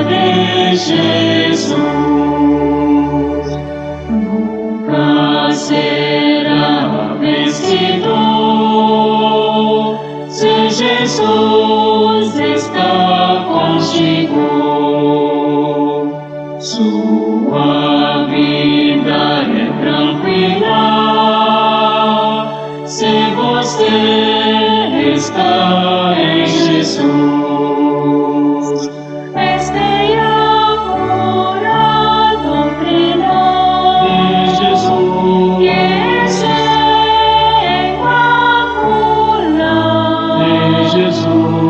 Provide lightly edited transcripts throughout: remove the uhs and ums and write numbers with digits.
de Jesus. Nunca será vencedor se Jesus está contigo. Sua vida é tranquila se você está em Jesus. Esteja pura doutrina de Jesus, que se pura de Jesus.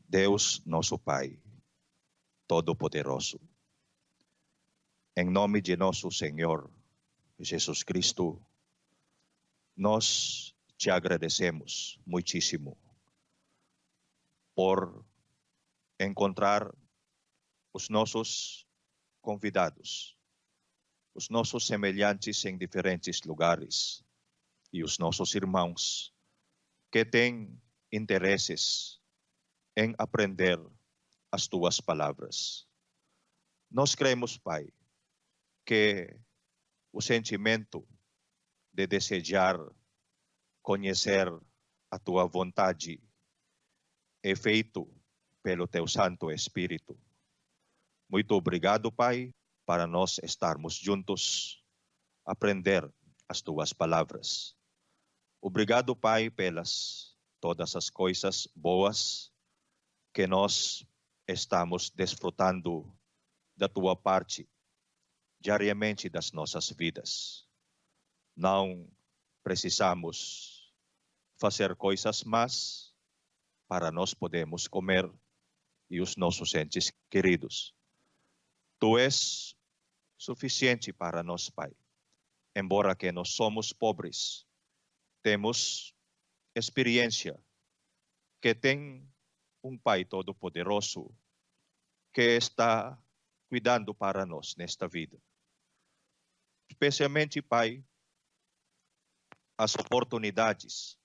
Deus nosso Pai, Todo-Poderoso, em nome de nosso Senhor Jesus Cristo, nós te agradecemos muitíssimo por encontrar os nossos convidados, os nossos semelhantes em diferentes lugares e os nossos irmãos que têm interesses em aprender as tuas palavras. Nós cremos, Pai, que o sentimento de desejar conhecer a tua vontade é feito pelo teu Santo Espírito. Muito obrigado, Pai, para nós estarmos juntos, aprender as tuas palavras. Obrigado, Pai, pelas todas as coisas boas que nós estamos desfrutando da tua parte diariamente das nossas vidas. Não precisamos fazer coisas más para nós podermos comer e os nossos entes queridos. Tu és suficiente para nós, Pai. Embora que nós somos pobres, temos experiência que tem um Pai Todo-Poderoso que está cuidando para nós nesta vida. Especialmente, Pai, as oportunidades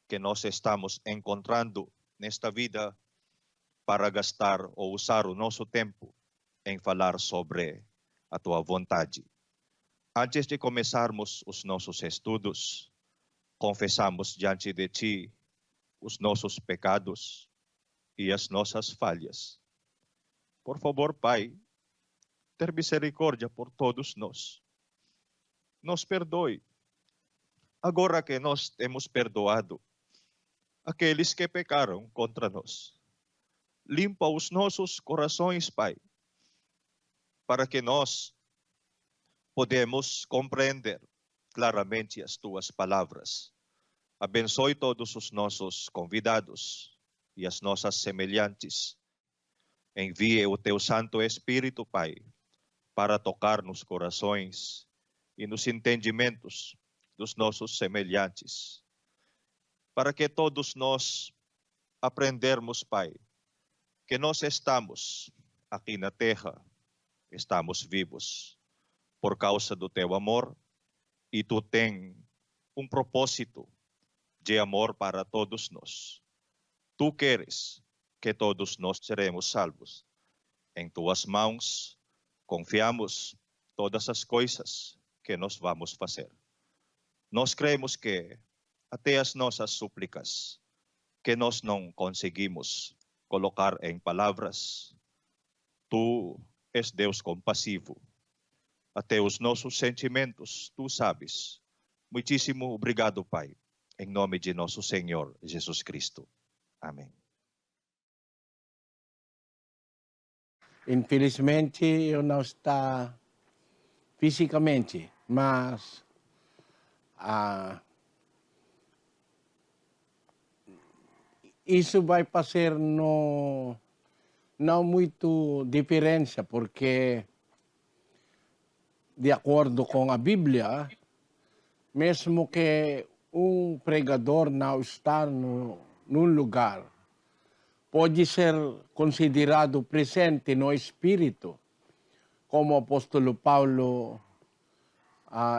que nós estamos encontrando nesta vida para gastar ou usar o nosso tempo em falar sobre a tua vontade. Antes de começarmos os nossos estudos, confessamos diante de ti os nossos pecados e as nossas falhas. Por favor, Pai, ter misericórdia por todos nós. Nos perdoe. Agora que nós temos perdoado aqueles que pecaram contra nós. Limpa os nossos corações, Pai, para que nós podemos compreender claramente as tuas palavras. Abençoe todos os nossos convidados e as nossas semelhantes. Envie o teu Santo Espírito, Pai, para tocar nos corações e nos entendimentos dos nossos semelhantes, para que todos nós aprendermos, Pai, que nós estamos aqui na terra, estamos vivos por causa do teu amor e tu tens um propósito de amor para todos nós. Tu queres que todos nós seremos salvos. Em tuas mãos confiamos todas as coisas que nós vamos fazer. Nós cremos que até as nossas súplicas, que nós não conseguimos colocar em palavras, tu és Deus compassivo. Até os nossos sentimentos, tu sabes. Muitíssimo obrigado, Pai, em nome de nosso Senhor Jesus Cristo. Amém. Infelizmente, eu não está fisicamente, mas isso vai fazer não muito diferença, porque de acordo com a Bíblia, mesmo que um pregador não está num lugar, pode ser considerado presente no Espírito, como o apóstolo Paulo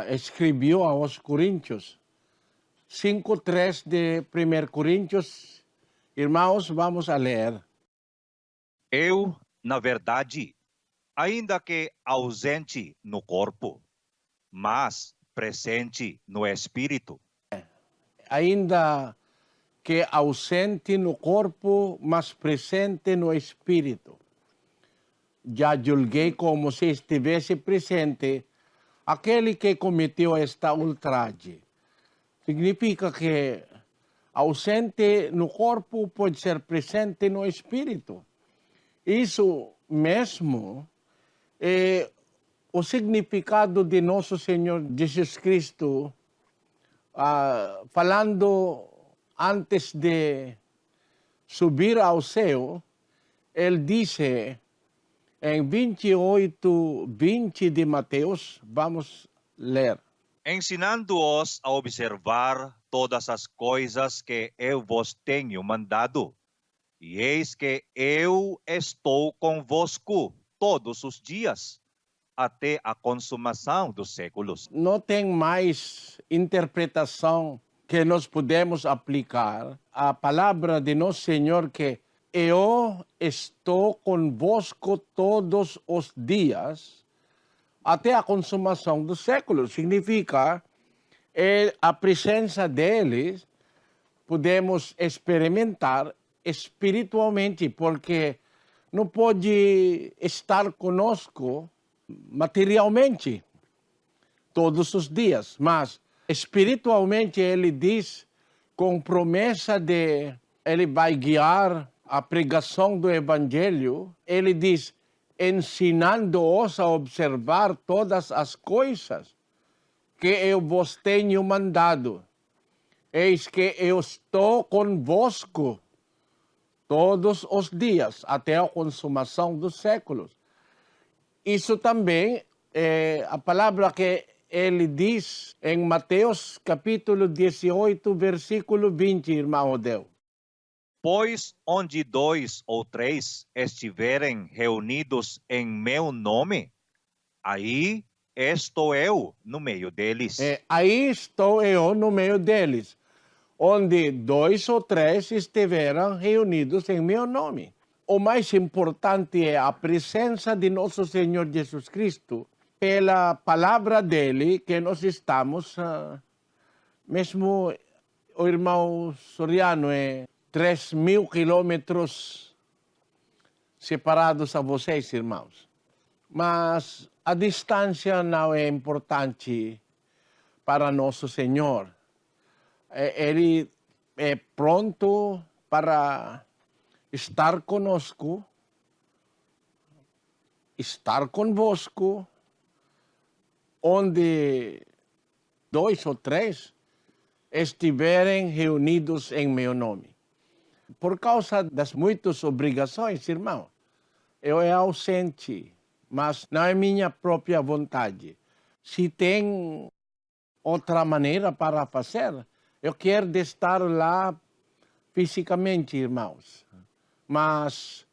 escreveu aos Coríntios. 5:3 de 1 Coríntios, irmãos, vamos a ler. Eu, na verdade, ainda que ausente no corpo, mas presente no espírito. Ainda que ausente no corpo, mas presente no espírito. Já julguei como se estivesse presente aquele que cometeu esta ultraje. Significa que ausente no corpo pode ser presente no espírito. Isso mesmo é o significado de nosso Senhor Jesus Cristo falando antes de subir ao céu, Él dice en 28:20 de Mateos, vamos a leer. Ensinando-os a observar todas as coisas que eu vos tenho mandado. E eis que eu estou convosco todos os dias, até a consumação dos séculos. Não tem mais interpretação que nós podemos aplicar a palavra de nosso Senhor que eu estou convosco todos os dias até a consumação dos séculos. Significa a presença deles podemos experimentar espiritualmente, porque não pode estar conosco materialmente todos os dias, mas espiritualmente ele diz com promessa de ele vai guiar a pregação do evangelho. Ele diz ensinando-os a observar todas as coisas que eu vos tenho mandado. Eis que eu estou convosco todos os dias até a consumação dos séculos. Isso também é a palavra que ele diz em Mateus capítulo 18, versículo 20, irmão Odeu. Pois onde 2 ou 3 estiverem reunidos em meu nome, aí estou eu no meio deles. Aí estou eu no meio deles, onde 2 ou 3 estiveram reunidos em meu nome. O mais importante é a presença de nosso Senhor Jesus Cristo, pela palavra dele que nós estamos, mesmo o irmão Soriano é 3.000 quilômetros separados a vocês, irmãos. Mas a distância não é importante para nosso Senhor. Ele é pronto para estar conosco, estar convosco, onde 2 ou 3 estiverem reunidos em meu nome. Por causa das muitas obrigações, irmão, eu é ausente, mas não é minha própria vontade. Se tem outra maneira para fazer, eu quero estar lá fisicamente, irmãos. Mas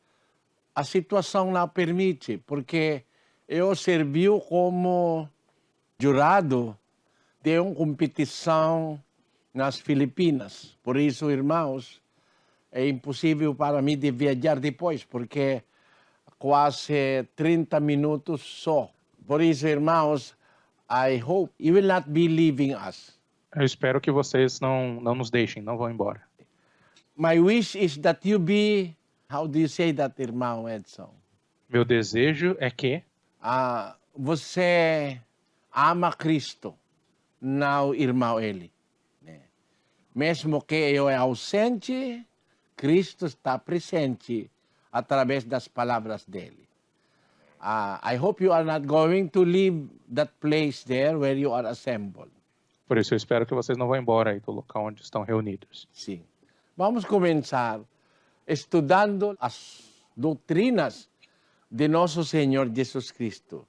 a situação não permite, porque eu servi como jurado de uma competição nas Filipinas. Por isso, irmãos, é impossível para mim de viajar depois, porque quase 30 minutos só. Por isso, irmãos, I hope you will not be leaving us. Eu espero que vocês não nos deixem, não vão embora. My wish is that you be, how do you say that, irmão Edson? Meu desejo é que Você ama Cristo, não irmão Eli. Mesmo que eu é ausente, Cristo está presente através das palavras dele. I hope you are not going to leave that place there where you are assembled. Por isso eu espero que vocês não vão embora aí do local onde estão reunidos. Sim. Vamos começar estudando as doutrinas de nosso Senhor Jesus Cristo.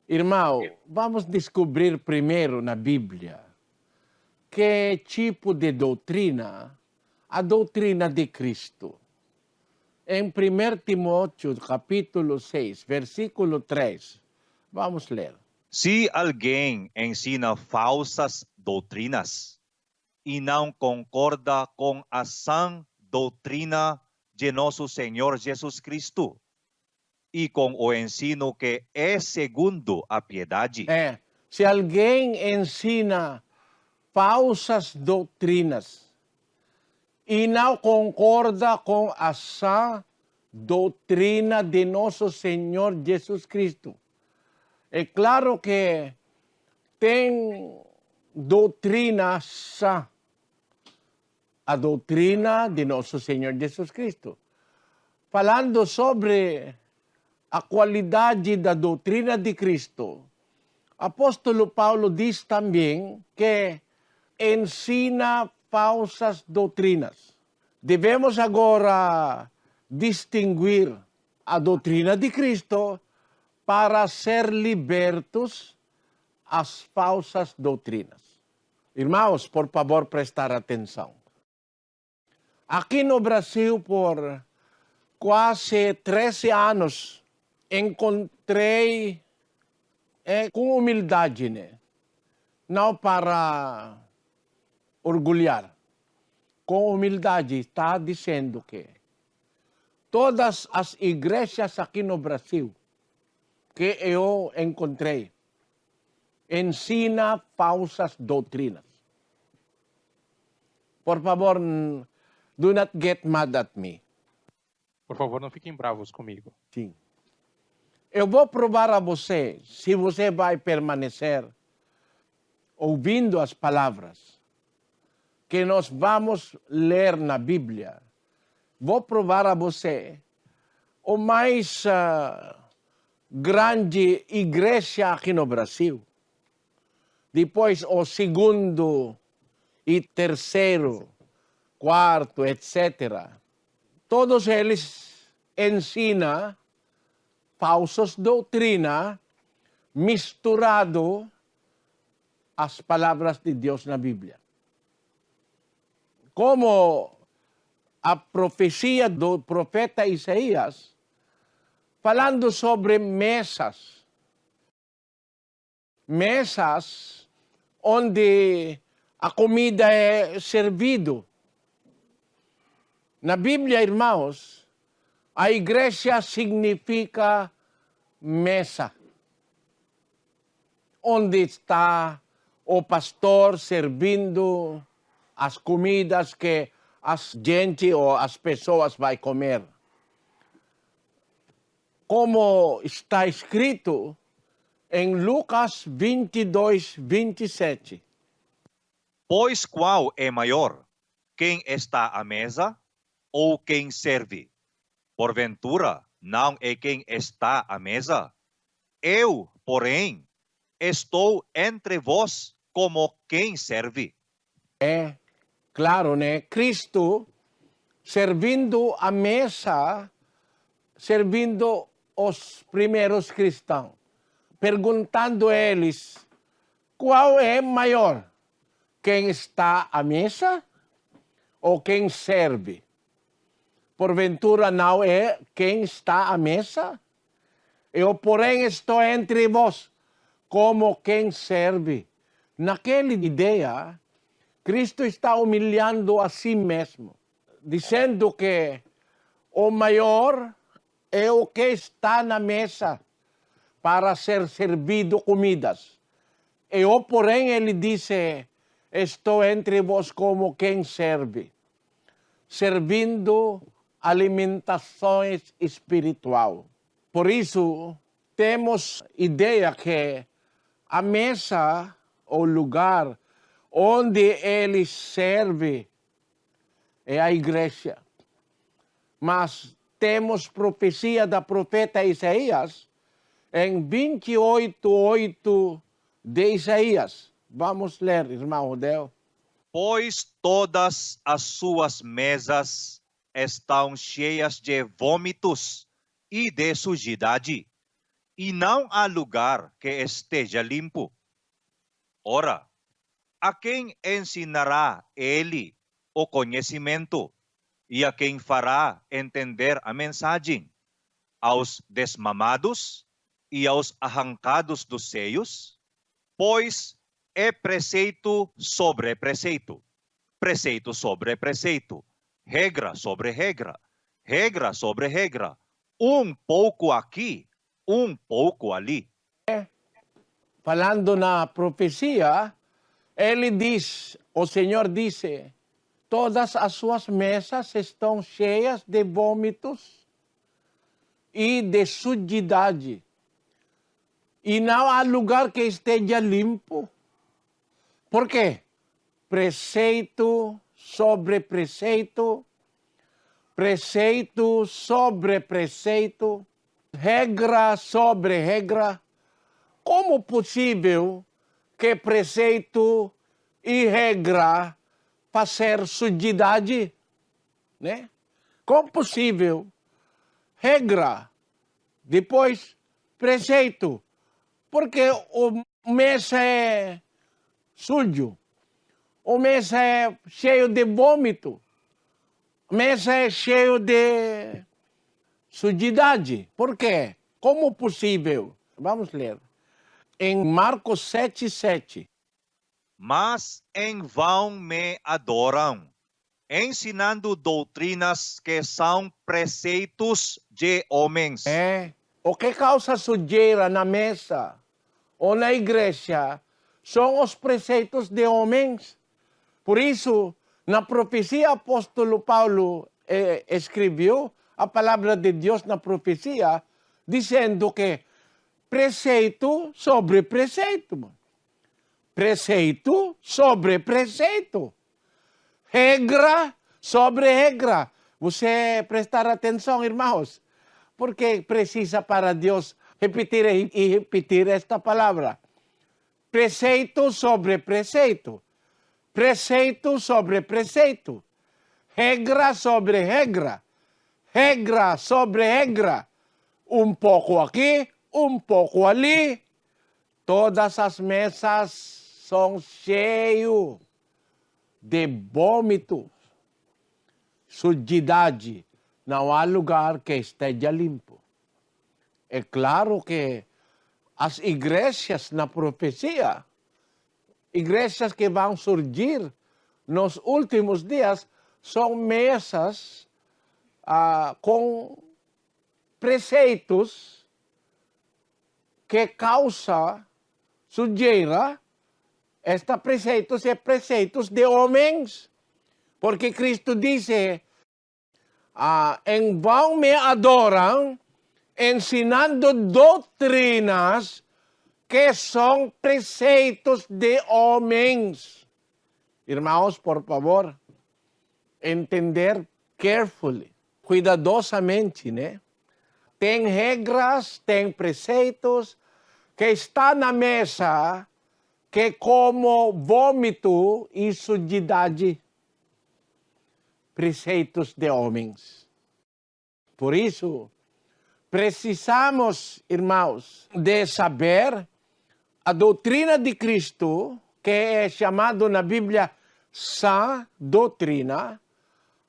Irmão, vamos descobrir primeiro na Bíblia que tipo de doutrina, a doutrina de Cristo. Em 1 Timóteo, capítulo 6, versículo 3, vamos ler. Se alguém ensina falsas doutrinas e não concorda com a sã doutrina de nosso Senhor Jesus Cristo e com o ensino que é segundo a piedade, Se alguém ensina falsas doutrinas e não concorda com a sã doutrina de nosso Senhor Jesus Cristo. É claro que tem doutrina sã, a doutrina de nosso Senhor Jesus Cristo. Falando sobre a qualidade da doutrina de Cristo, apóstolo Paulo diz também que ensina falsas doutrinas. Devemos agora distinguir a doutrina de Cristo para ser libertos às falsas doutrinas. Irmãos, por favor, prestar atenção. Aqui no Brasil, por quase 13 anos, encontrei com humildade, né? Não para orgulhar. Com humildade, está dizendo que todas as igrejas aqui no Brasil que eu encontrei ensina falsas doutrinas. Por favor, do not get mad at me. Por favor, não fiquem bravos comigo. Sim. Eu vou provar a você, se você vai permanecer ouvindo as palavras que nós vamos ler na Bíblia. Vou provar a você o mais grande igreja aqui no Brasil. Depois o segundo e terceiro, quarto, etc. Todos eles ensinam falsas doutrinas misturado às palavras de Deus na Bíblia. Como a profecia do profeta Isaías, falando sobre mesas. Mesas onde a comida é servido. Na Bíblia, irmãos, a igreja significa mesa, onde está o pastor servindo as comidas que as gente ou as pessoas vai comer. Como está escrito em Lucas 22, 27. Pois qual é maior, quem está à mesa ou quem serve? Porventura, não é quem está à mesa? Eu, porém, estou entre vós como quem serve. É claro, né? Cristo servindo a mesa, servindo os primeiros cristãos, perguntando a eles, qual é maior? Quem está à mesa ou quem serve? Porventura não é quem está à mesa? Eu, porém, estou entre vós como quem serve. Naquela ideia, Cristo está humilhando a si mesmo, dizendo que o maior é o que está na mesa para ser servido comidas. Eu, porém, ele disse, estou entre vós como quem serve, servindo alimentações espiritual. Por isso, temos ideia que a mesa, o lugar onde ele serve, é a igreja. Mas temos profecia da profeta Isaías em 28:8 de Isaías. Vamos ler, irmão Rodel. Pois todas as suas mesas estão cheias de vômitos e de sujidade, e não há lugar que esteja limpo. Ora, a quem ensinará ele o conhecimento e a quem fará entender a mensagem? Aos desmamados e aos arrancados dos seios? Pois é preceito sobre preceito, preceito sobre preceito, regra sobre regra, regra sobre regra, um pouco aqui, um pouco ali. Falando na profecia, ele diz, o Senhor disse, todas as suas mesas estão cheias de vômitos e de sujidade. E não há lugar que esteja limpo. Por quê? Preceito sobre preceito, preceito sobre preceito, regra sobre regra. Como possível que preceito e regra fazer sujidade, né? Como possível regra, depois preceito. Porque o mesa é sujo, o mesa é cheio de vômito, a mesa é cheio de sujidade. Por quê? Como possível? Vamos ler. Em Marcos 7:7. Mas em vão me adoram, ensinando doutrinas que são preceitos de homens. O que causa sujeira na mesa ou na igreja são os preceitos de homens. Por isso, na profecia, apóstolo Paulo escreveu a palavra de Deus na profecia, dizendo que preceito sobre preceito. Preceito sobre preceito. Regra sobre regra. Você prestar atenção, irmãos, porque precisa para Deus repetir e repetir esta palavra. Preceito sobre preceito. Preceito sobre preceito. Regra sobre regra. Regra sobre regra. Um pouco aqui, um pouco ali. Todas as mesas são cheias de vômito, sujidade. Não há lugar que esteja limpo. É claro que as igrejas na profecia, igrejas que vão surgir nos últimos dias, são mesas com preceitos que causam sujeira. Estes preceitos são preceitos de homens, porque Cristo disse, em vão me adoram, ensinando doutrinas que são preceitos de homens. Irmãos, por favor, entender carefully, cuidadosamente, né? Tem regras, tem preceitos que estão na mesa que como vômito e sujidade, preceitos de homens. Por isso, precisamos, irmãos, de saber a doutrina de Cristo, que é chamado na Bíblia sã doutrina,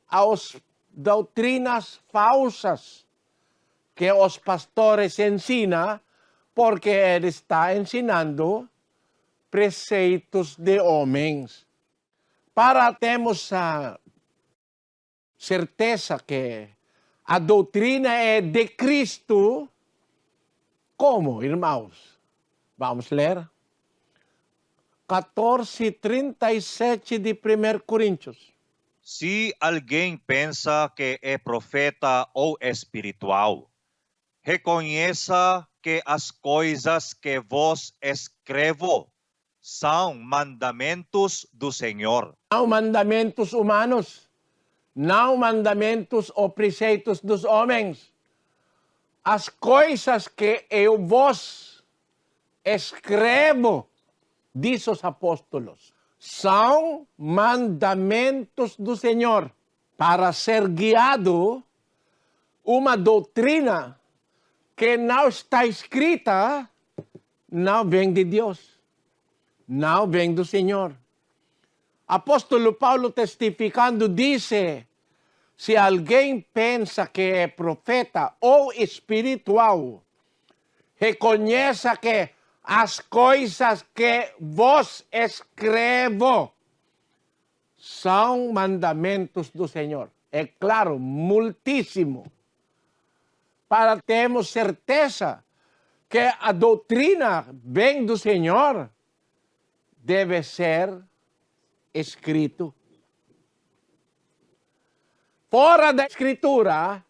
as doutrinas falsas que os pastores ensinam, porque ele está ensinando preceitos de homens. Para termos a certeza que a doutrina é de Cristo, como, irmãos? Vamos ler. 14:37 de 1 Coríntios. Se alguém pensa que é profeta ou espiritual, reconheça que as coisas que vos escrevo são mandamentos do Senhor. Não mandamentos humanos, não mandamentos ou preceitos dos homens. As coisas que eu vos escrevo, diz os apóstolos, são mandamentos do Senhor, para ser guiado uma doutrina que não está escrita, não vem de Deus, não vem do Senhor. Apóstolo Paulo testificando disse, se alguém pensa que é profeta ou espiritual, reconheça que as coisas que vos escrevo são mandamentos do Senhor. É claro, muitíssimo. Para termos certeza que a doutrina vem do Senhor, deve ser escrito. Fora da Escritura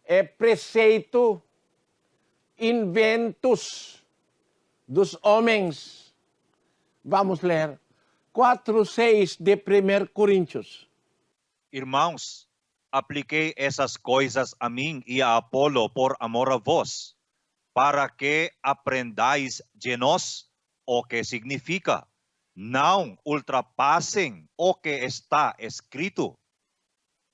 é preceito, inventos dos homens. Vamos ler 4:6 de 1 Coríntios. Irmãos, apliquei essas coisas a mim e a Apolo por amor a vós, para que aprendais de nós o que significa. Não ultrapassem o que está escrito.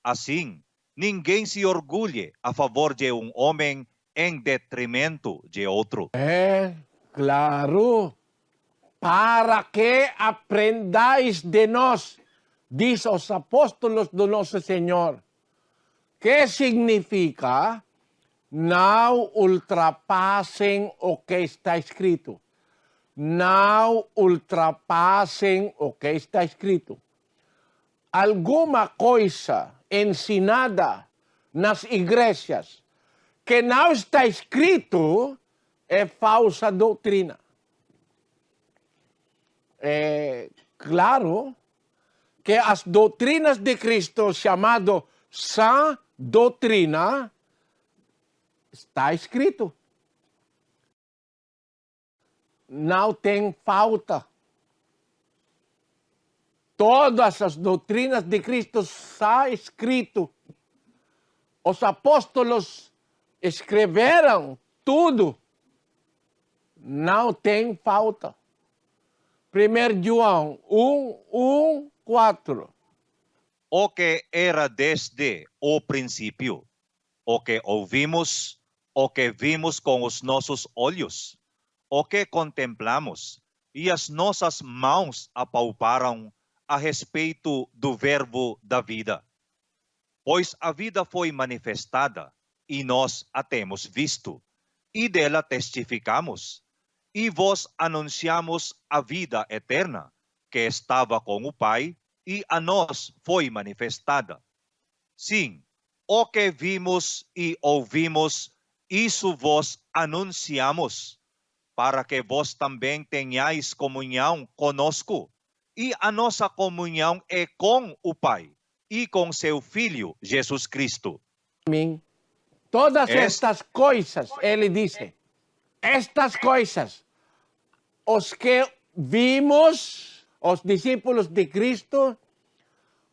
Assim, ninguém se orgulhe a favor de um homem em detrimento de outro. Claro, para que aprendais de nós, diz os apóstolos do nosso Senhor. Que significa? Não ultrapassem o que está escrito. Não ultrapassem o que está escrito. Alguma coisa ensinada nas igrejas que não está escrito é falsa doutrina. É claro que as doutrinas de Cristo, chamado sã doutrina, está escrito. Não tem falta. Todas as doutrinas de Cristo está escrito. Os apóstolos escreveram tudo. Não tem falta. 1 João 1:4. O que era desde o princípio, o que ouvimos, o que vimos com os nossos olhos, o que contemplamos, e as nossas mãos apalparam a respeito do verbo da vida. Pois a vida foi manifestada, e nós a temos visto, e dela testificamos, e vos anunciamos a vida eterna, que estava com o Pai, e a nós foi manifestada. Sim, o que vimos e ouvimos, isso vos anunciamos, para que vós também tenhais comunhão conosco. E a nossa comunhão é com o Pai e com seu Filho, Jesus Cristo. Amém. Todas estas coisas, ele disse, estas coisas, os que vimos, os discípulos de Cristo,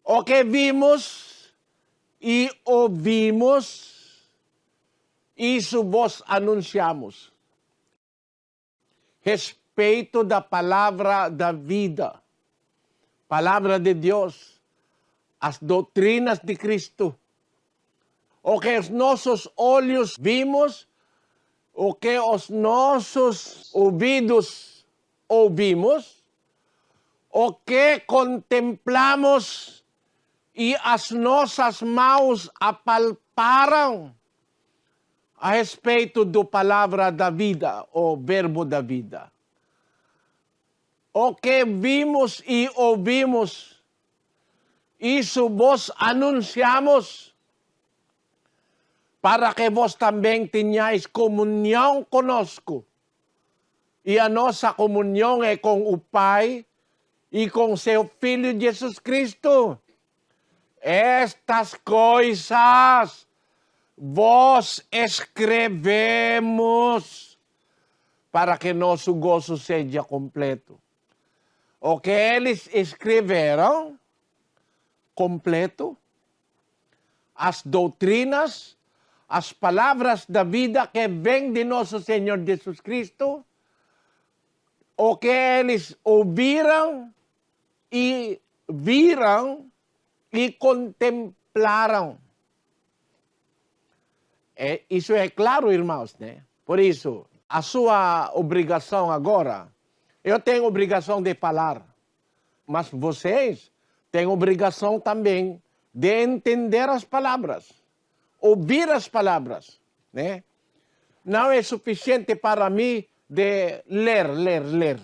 o que vimos e ouvimos, isso vos anunciamos. Respeito da palavra da vida, palavra de Deus, as doutrinas de Cristo, o que os nossos olhos vimos, o que os nossos ouvidos ouvimos, o que contemplamos e as nossas mãos apalparam a respeito da palavra da vida, o verbo da vida. O que vimos e ouvimos, isso vos anunciamos, para que vós também tenhais comunhão conosco. E a nossa comunhão é com o Pai e com seu Filho Jesus Cristo. Estas coisas vós escrevemos para que nosso gozo seja completo. O que eles escreveram, completo, as doutrinas, as palavras da vida que vêm de nosso Senhor Jesus Cristo, o que eles ouviram e viram e contemplaram. Isso é claro, irmãos, né? Por isso, a sua obrigação agora, eu tenho obrigação de falar, mas vocês têm obrigação também de entender as palavras, ouvir as palavras, né? Não é suficiente para mim de ler.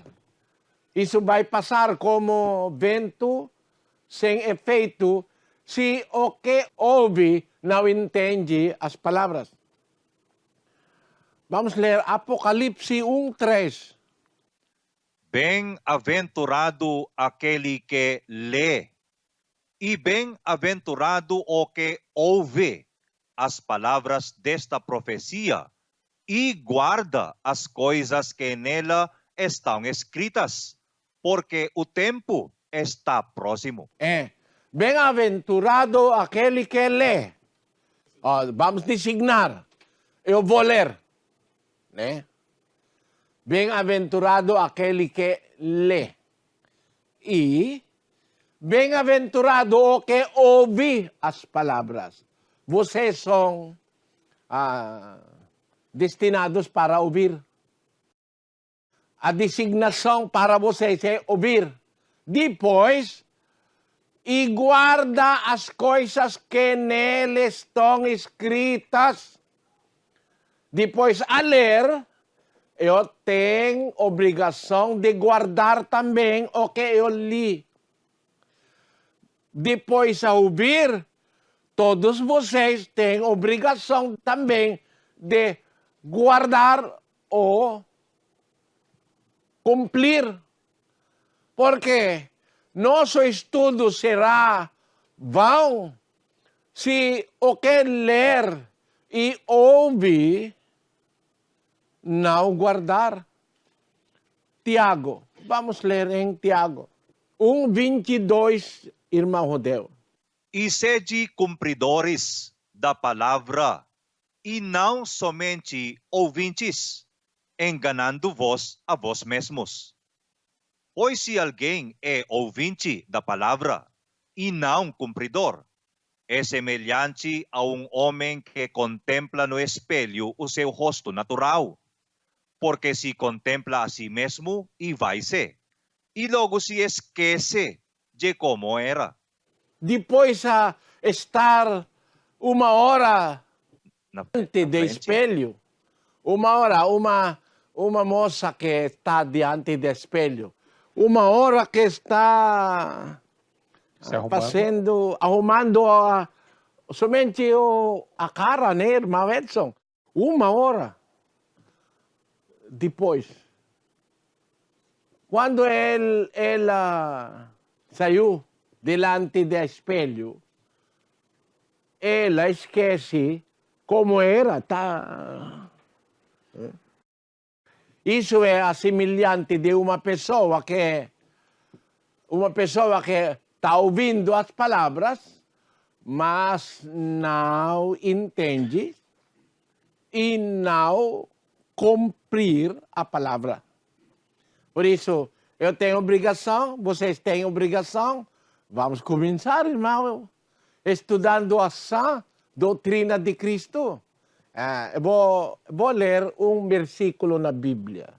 Isso vai passar como vento sem efeito se o que ouve não entende as palavras. Vamos ler Apocalipse 1:3. Bem-aventurado aquele que lê, e bem-aventurado o que ouve as palavras desta profecia e guarda as coisas que nela estão escritas, porque o tempo está próximo. Bem-aventurado aquele que lê. Vamos designar. Eu vou ler. Né? Bem-aventurado aquele que lê. E bem-aventurado o que ouve as palavras. vocês são destinados para ouvir. A designação para vocês é ouvir. Depois, e guarda as coisas que nele estão escritas. Depois, a ler, eu tenho obrigação de guardar também o que eu li. Depois, a ouvir, todos vocês têm obrigação também de guardar ou cumprir. Porque nosso estudo será vão se o que ler e ouvir não guardar. Tiago, vamos ler em Tiago 1:22, irmão Rodeu. E sede cumpridores da palavra, e não somente ouvintes, enganando-vos a vós mesmos. Pois se alguém é ouvinte da palavra e não cumpridor, é semelhante a um homem que contempla no espelho o seu rosto natural, porque se contempla a si mesmo e vai-se, e logo se esquece de como era. Depois a estar uma hora Na diante do frente. espelho, uma hora, uma moça que está diante do espelho, uma hora que está Se arrumando. arrumando somente a cara, né, irmão Edson? Uma hora. Depois, quando ela saiu delante do espelho, ela esquece como era. Isso é assemelhante de uma pessoa que está ouvindo as palavras, mas não entende e não cumprir a palavra. Por isso, eu tenho obrigação, vocês têm obrigação. Vamos começar, irmão, estudando a sã doutrina de Cristo. Eu vou ler um versículo na Bíblia.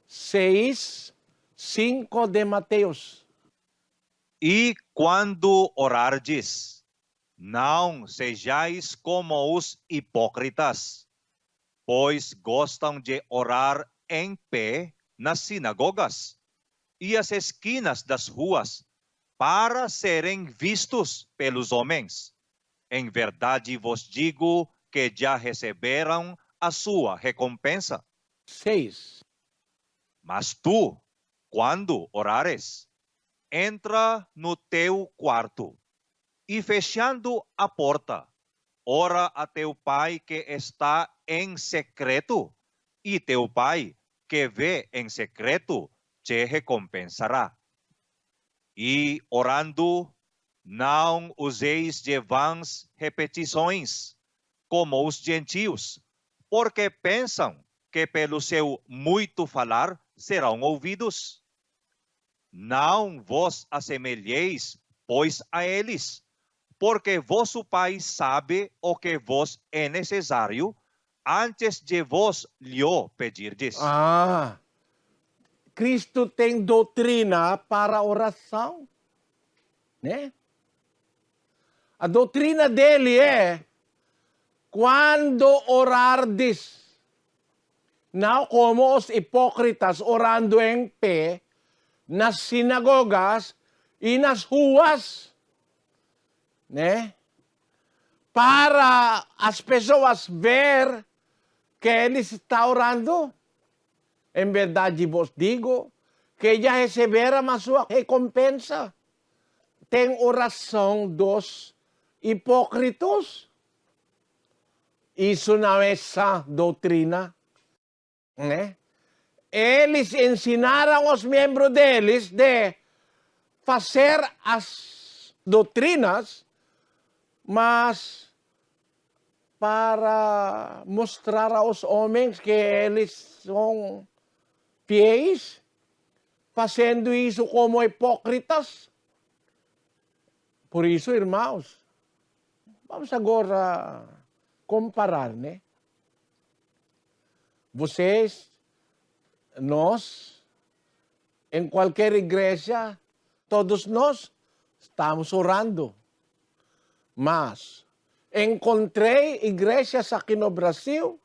6:5 de Mateus. E quando orardes, não sejais como os hipócritas, pois gostam de orar em pé nas sinagogas e às esquinas das ruas, para serem vistos pelos homens. Em verdade vos digo que já receberam a sua recompensa. 6. Mas tu, quando orares, entra no teu quarto e, fechando a porta, ora a teu pai que está em secreto, e teu pai que vê em secreto te recompensará. E orando, não useis de vãs repetições, como os gentios, porque pensam que pelo seu muito falar serão ouvidos. Não vos assemelheis, pois, a eles, porque vosso Pai sabe o que vos é necessário antes de vos lhe pedirdes. Cristo tem doutrina para oração, né? A doutrina dele é quando orardes, não como os hipócritas orando em pé nas sinagogas e nas ruas, né? Para as pessoas ver que ele está orando. Em verdade vos digo que já receberam a sua recompensa. Tem oração dos hipócritas. Isso não é sã doutrina, né? Eles ensinaram os membros deles de fazer as doutrinas, mas para mostrar aos homens que eles são fiéis, fazendo isso como hipócritas. Por isso, irmãos, Vamos agora comparar, né? Vocês, nós, em qualquer igreja, todos nós estamos orando. Mas encontrei igrejas aqui no Brasil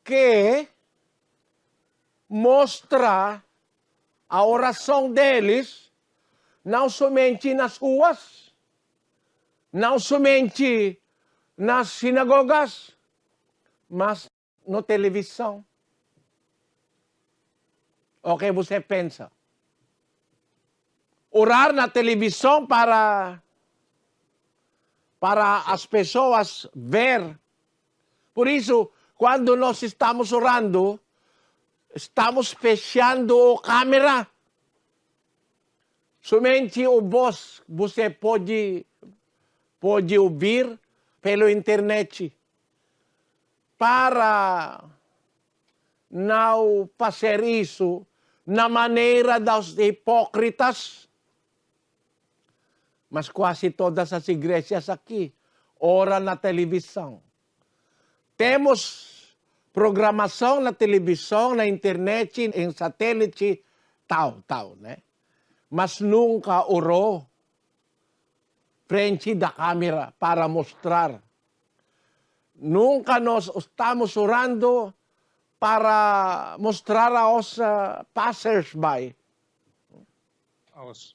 que mostra a oração deles não somente nas ruas, não somente nas sinagogas, mas na televisão. O que você pensa? Orar na televisão para as pessoas ver. Por isso, quando nós estamos orando, estamos fechando a câmera. Somente o voz você pode ouvir pela internet. Para não fazer isso na maneira dos hipócritas. Mas quase todas as igrejas aqui oram na televisão. Temos programação na televisão, na internet, em satélite, tal, né? Mas nunca orou frente da câmera para mostrar. Nunca nós estamos orando para mostrar aos passers-by.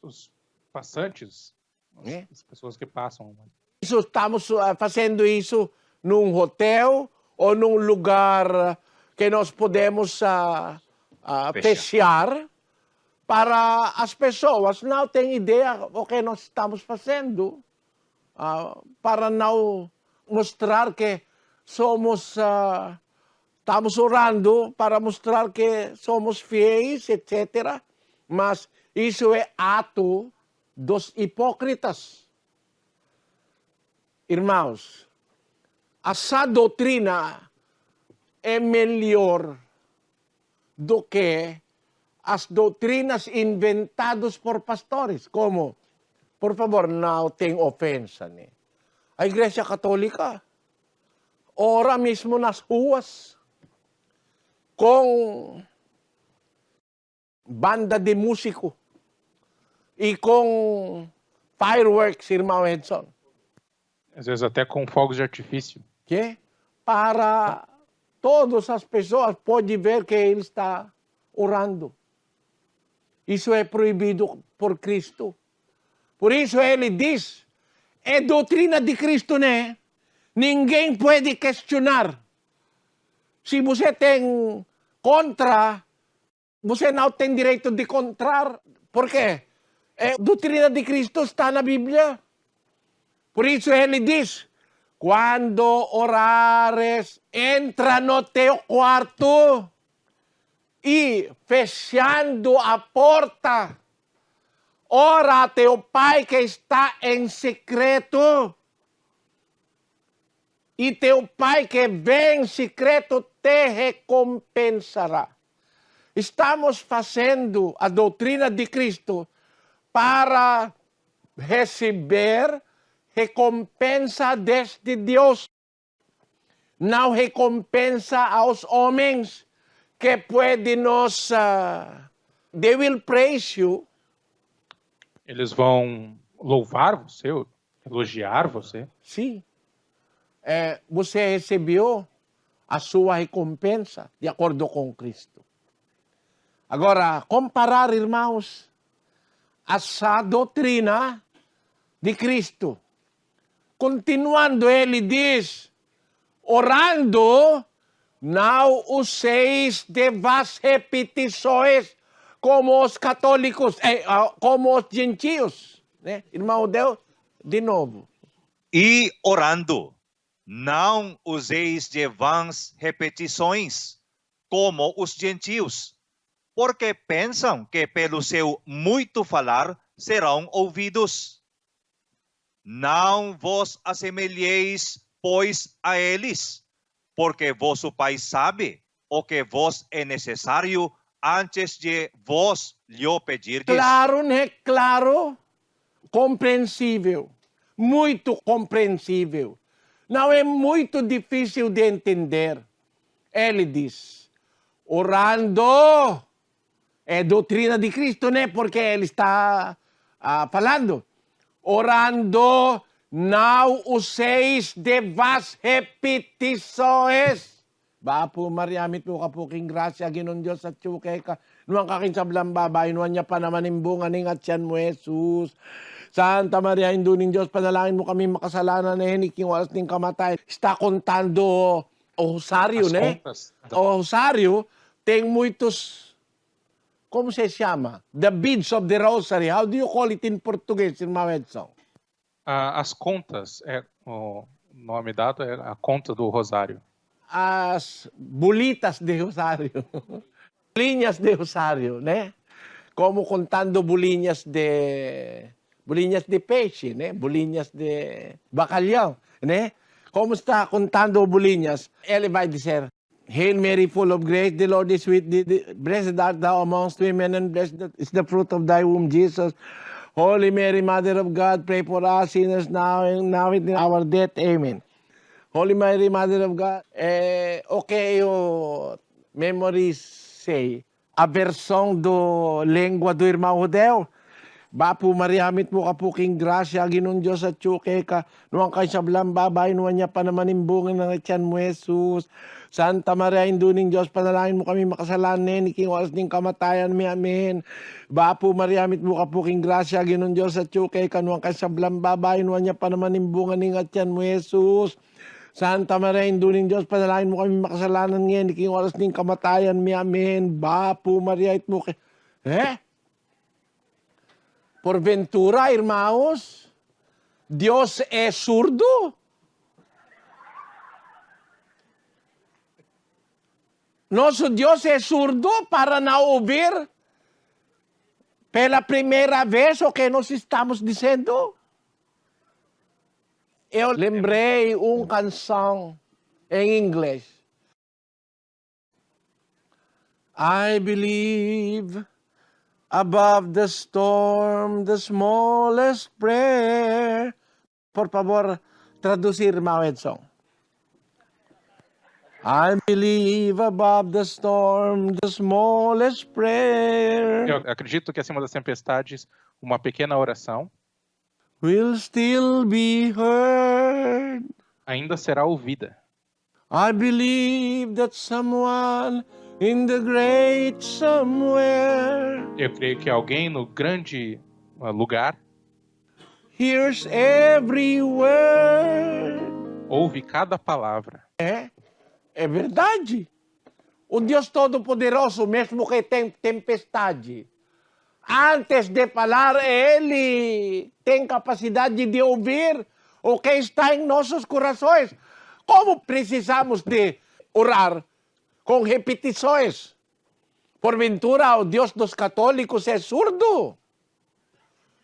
Os passantes, as pessoas que passam. Estamos fazendo isso num hotel ou num lugar que nós podemos fechar para as pessoas não terem ideia do que nós estamos fazendo, para não mostrar que estamos orando, para mostrar que somos fiéis, etc. Mas isso é ato dos hipócritas. Irmãos, essa doutrina é melhor do que as doutrinas inventadas por pastores. Como, por favor, não tem ofensa, né? A Igreja Católica ora mesmo nas ruas com banda de músico e com fireworks, irmão Edson. Às vezes até com fogos de artifício. Que? Para todas as pessoas podem ver que ele está orando. Isso é proibido por Cristo. Por isso ele diz, é doutrina de Cristo, né? Ninguém pode questionar. Se você tem contra, você não tem direito de contrar. Por quê? A doutrina de Cristo está na Bíblia. Por isso ele diz, quando orares, entra no teu quarto e, fechando a porta, ora a teu Pai que está em secreto. E teu Pai que vem em secreto te recompensará. Estamos fazendo a doutrina de Cristo para receber recompensa desde Deus. Não recompensa aos homens que podem nos... they will praise you. Eles vão louvar você, elogiar você. Sim. Você recebeu a sua recompensa de acordo com Cristo. Agora, comparar, irmãos, essa doutrina de Cristo. Continuando, ele diz, orando, não useis de vãs repetições como os católicos, como os gentios. Né? Irmão Deus, de novo. E orando, não useis de vãs repetições, como os gentios, porque pensam que pelo seu muito falar serão ouvidos. Não vos assemelheis, pois, a eles, porque vosso Pai sabe o que vos é necessário antes de vos lhe pedirdes. Claro, né? Claro, compreensível. muito compreensível. Não é muito difícil de entender. Ele diz, orando, é doutrina de Cristo, né? Porque ele está falando. Orando, não useis de vãs repetições. Bapo, mariamit mo ka po king grasya, ginon Diyos at tsukay ka. Nuang kaking sablang babay, nuang niya pa naman imbungan ng atyan mo, Jesus. Santa Maria, indunin Diyos, panalangin mo kami makasalanan na hiniking walas ng kamatay. Está contando o rosário, As né? contas O rosário tem muitos, como se chama? The beads of the rosary. How do you call it in Português, irmão Edson? As contas, o nome dado é a conta do rosário. As bolitas de rosário. Bolinhas de rosário, né? Como contando bolinhas de peixe, né? Bolinhas de bacalhau, né? Como está contando bolinhas, ele vai dizer, Hail Mary, full of grace, the Lord is with thee. Blessed art thou amongst women, and blessed is the fruit of thy womb, Jesus. Holy Mary, Mother of God, pray for us sinners now and in our death. Amen. Holy Mary, Mother of God. Okay, o memories say, a versão do língua do irmão Rodel. Bapo, mariamit mo ka po king grasya, ginon Diyos at tsuke ka, nuwang kay sablang babay, nuwang niya pa naman imbungin ng tiyan mo, Jesus. Santa Maria, induning Diyos, panalangin mo kami makasalanan, iking walas ng kamatayan, amen. Bapo, mariamit mo ka po king grasya, ginon Diyos at tsuke ka, nuwang kay sablang babay, nuwang niya pa naman imbungin ng tiyan mo, Jesus. Santa Maria, induning Diyos, panalangin mo kami makasalanan ngayon, iking walas ng kamatayan, amen. Bapo, Maria, mo kay... Por ventura, irmãos, Deus é surdo? Nosso Deus é surdo para não ouvir pela primeira vez o que nós estamos dizendo? Eu lembrei uma canção em inglês. I believe above the storm, the smallest prayer. Por favor, traduzir, irmão Edson. I believe above the storm, the smallest prayer. Eu acredito que acima das tempestades, uma pequena oração Will still be heard. ainda será ouvida. I believe that someone in the great somewhere Eu creio que alguém no grande lugar hears every word. ouve cada palavra. É verdade. O Deus Todo-Poderoso, mesmo que tem tempestade, antes de falar, Ele tem capacidade de ouvir o que está em nossos corações. Como precisamos de orar com repetições? Porventura, o Deus dos católicos é surdo?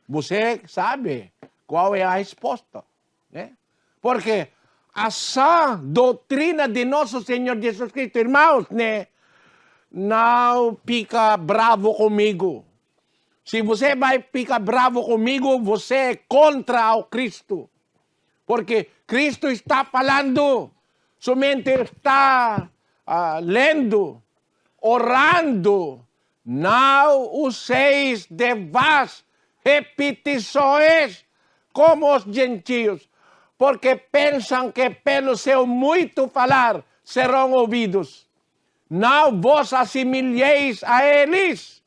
Você sabe qual é a resposta, né? Porque a sã doutrina de nosso Senhor Jesus Cristo, irmãos, né? Não fica bravo comigo. Se você vai ficar bravo comigo, você é contra o Cristo. Porque Cristo está falando, somente está lendo, orando. Não useis de vãs repetições como os gentios, porque pensam que pelo seu muito falar serão ouvidos. Não vos assimilheis a eles,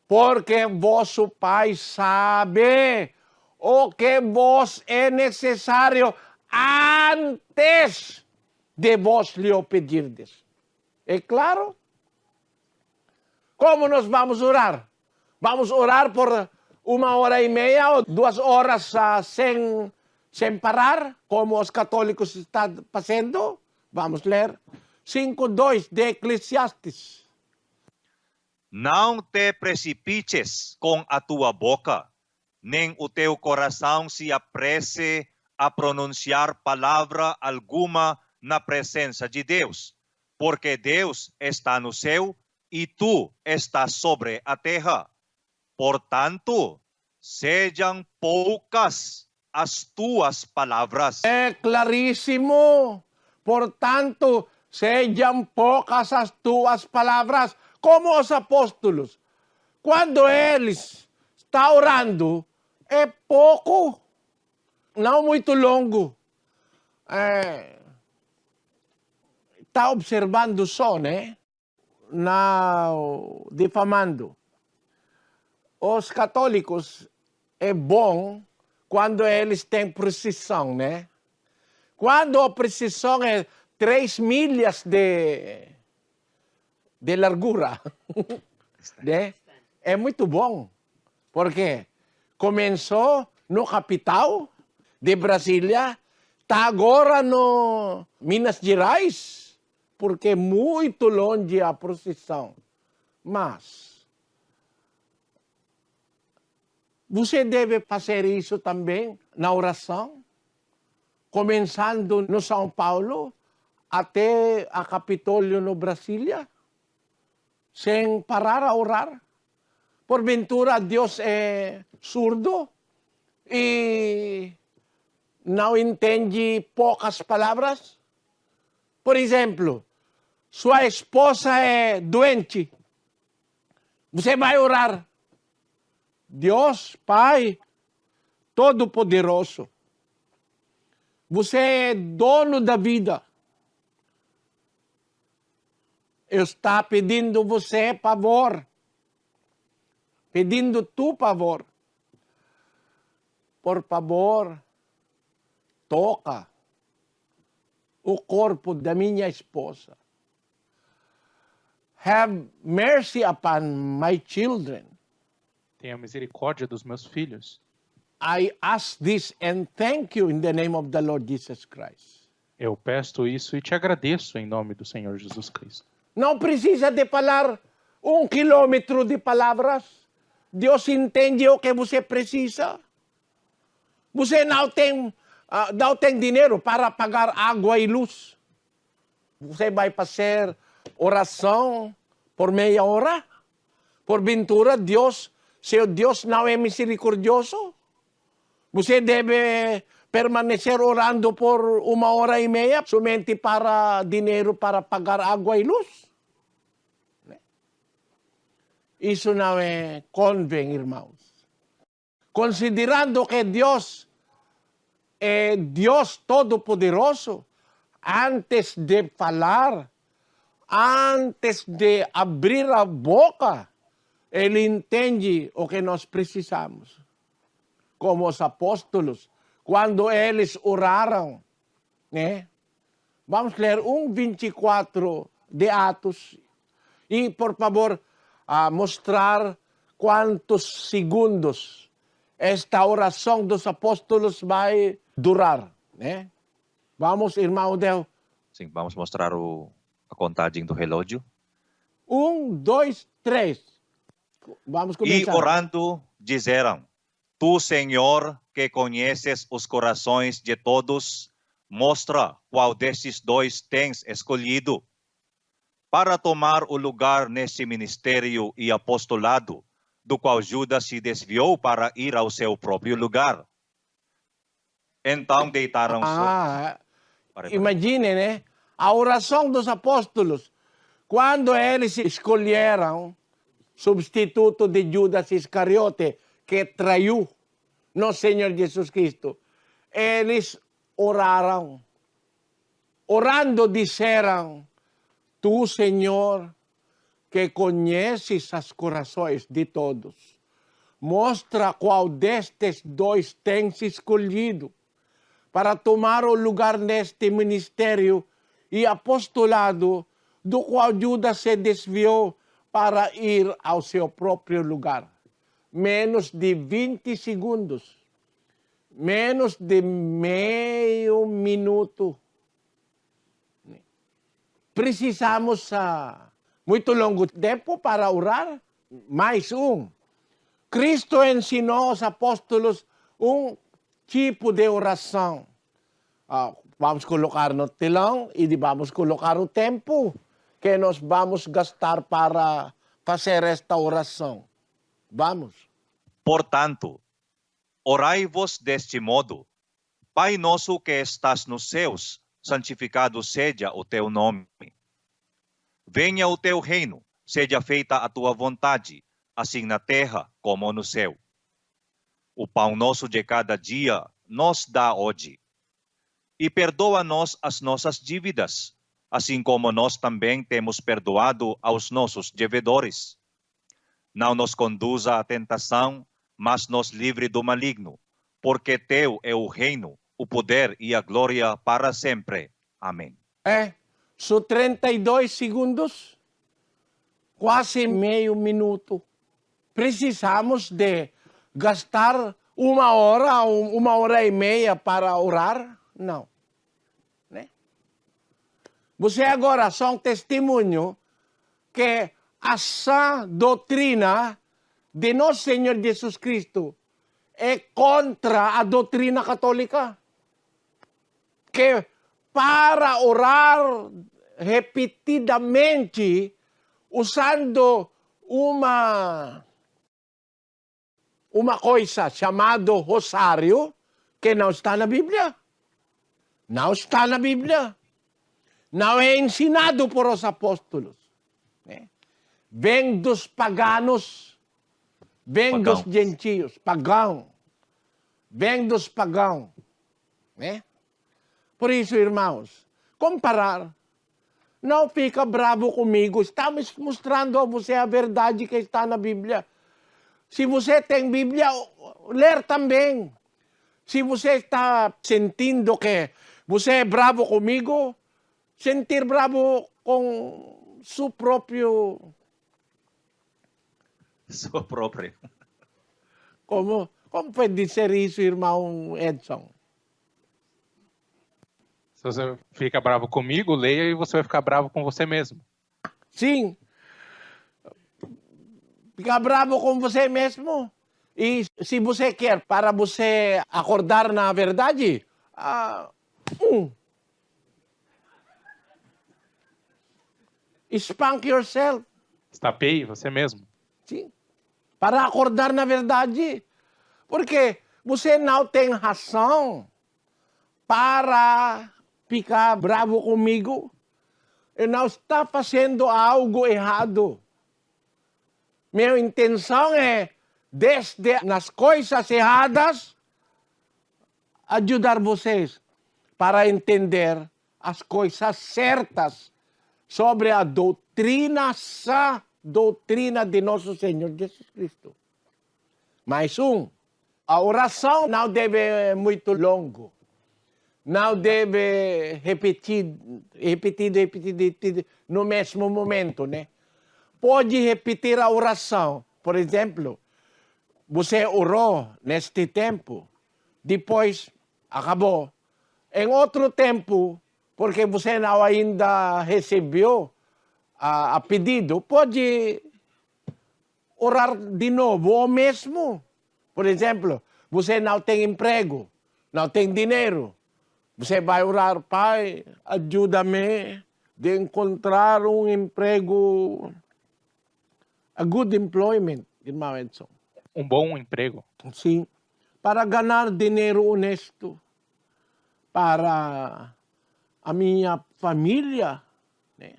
porque vosso Pai sabe o que vos é necessário antes de vos lhe pedirdes. É claro? Como nós vamos orar? Vamos orar por 1h30 ou 2 horas sem parar, como os católicos estão fazendo? Vamos ler 5:2 de Eclesiastes. Não te precipites com a tua boca, nem o teu coração se apresse a pronunciar palavra alguma na presença de Deus, porque Deus está no céu e tu estás sobre a terra. Portanto, sejam poucas as tuas palavras. Clarísimo. Por tanto, sean pocas as tuas palavras, como os apóstolos. Quando eles estão orando, é pouco, não muito longo. Está observando só, né? Não difamando. Os católicos é bom quando eles têm precisão, né? Quando a precisão é 3 milhas de largura, né? É muito bom, porque começou no capital de Brasília, está agora no Minas Gerais, porque é muito longe a procissão. Mas você deve fazer isso também na oração, começando no São Paulo até a Capitólio no Brasília, sem parar a orar. Porventura, Deus é surdo e não entende poucas palavras? Por exemplo, sua esposa é doente. Você vai orar. Deus, Pai, Todo-Poderoso, você é dono da vida. Eu estou pedindo você favor. Pedindo tu favor. Por favor, toca o corpo da minha esposa. Have mercy upon my children. Tenha misericórdia dos meus filhos. I ask this and thank you in the name of the Lord Jesus Christ. Eu peço isso e te agradeço em nome do Senhor Jesus Cristo. Não precisa de falar 1 quilômetro de palavras. Deus entende o que você precisa. Você não tem dinheiro para pagar água e luz. Você vai fazer oração por meia hora? Porventura, Deus, seu Deus não é misericordioso? Você deve permanecer orando por 1h30 somente para dinheiro para pagar água e luz? Isso não convém, irmãos. Considerando que Deus é Deus Todo-Poderoso, antes de falar, antes de abrir a boca, Ele entende o que nós precisamos. Como os apóstolos, quando eles oraram, né? Vamos ler 1:24 de Atos. E, por favor, mostrar quantos segundos esta oração dos apóstolos vai durar, né? Vamos, irmão Del. Sim, vamos mostrar a contagem do relógio. 1, 2, 3. Vamos E começar. orando, disseram: Tu, Senhor, que conheces os corações de todos, mostra qual desses dois tens escolhido para tomar o lugar nesse ministério e apostolado, do qual Judas se desviou para ir ao seu próprio lugar. Então deitaram-se. Imagine, né? A oração dos apóstolos. Quando eles escolheram substituto de Judas Iscariote, que traiu no Senhor Jesus Cristo, eles oraram. Orando, disseram: Tu, Senhor, que conheces os corações de todos, mostra qual destes dois tens escolhido para tomar o lugar neste ministério e apostolado, do qual Judas se desviou para ir ao seu próprio lugar. Menos de 20 segundos, menos de meio minuto. Precisamos muito longo tempo para orar. Mais Cristo ensinou aos apóstolos tipo de oração. Vamos colocar no telão e vamos colocar o tempo que nós vamos gastar para fazer esta oração. Vamos. Portanto, Orai-vos deste modo: Pai nosso que estás nos céus, santificado seja o teu nome. Venha o teu reino, seja feita a tua vontade, assim na terra como no céu. O pão nosso de cada dia nos dá hoje. E perdoa-nos as nossas dívidas, assim como nós também temos perdoado aos nossos devedores. Não nos conduza à tentação, mas nos livre do maligno, porque teu é o reino, o poder e a glória para sempre. Amém. So 32 segundos, quase meio minuto. Precisamos de gastar 1 hora ou 1h30 para orar? Não. Né? Você agora só um testemunho que a sã doutrina de nosso Senhor Jesus Cristo é contra a doutrina católica. Que para orar repetidamente usando uma coisa chamada rosário que não está na Bíblia. Não está na Bíblia. Não é ensinado por os apóstolos. Né? Vem dos paganos. Vem dos gentios. Pagão. Vem dos pagãos. Né? Por isso, irmãos, comparar. Não fica bravo comigo. Estamos mostrando a você a verdade que está na Bíblia. Se você tem Bíblia, ler também. Se você está sentindo que você é bravo comigo, sentir bravo com seu próprio... Sua própria. Como pode ser isso, irmão Edson? Se você fica bravo comigo, leia e você vai ficar bravo com você mesmo. Sim. Fica bravo com você mesmo. E se você quer, para você acordar na verdade, spank yourself. Estapeie você mesmo. Sim. Para acordar na verdade. Porque você não tem razão para ficar bravo comigo. E não está fazendo algo errado. Minha intenção é, desde nas coisas erradas, ajudar vocês para entender as coisas certas sobre a doutrina sã, doutrina de nosso Senhor Jesus Cristo. Mais a oração não deve ser muito longo. Não deve repetido no mesmo momento, né? Pode repetir a oração. Por exemplo, você orou neste tempo, depois acabou. Em outro tempo, porque você não ainda recebeu a pedido, pode orar de novo, ou mesmo. Por exemplo, você não tem emprego, não tem dinheiro. Você vai orar, Pai, ajuda-me de encontrar um emprego, a good employment, irmão Edson. Um bom emprego. Sim, para ganhar dinheiro honesto, para a minha família, né?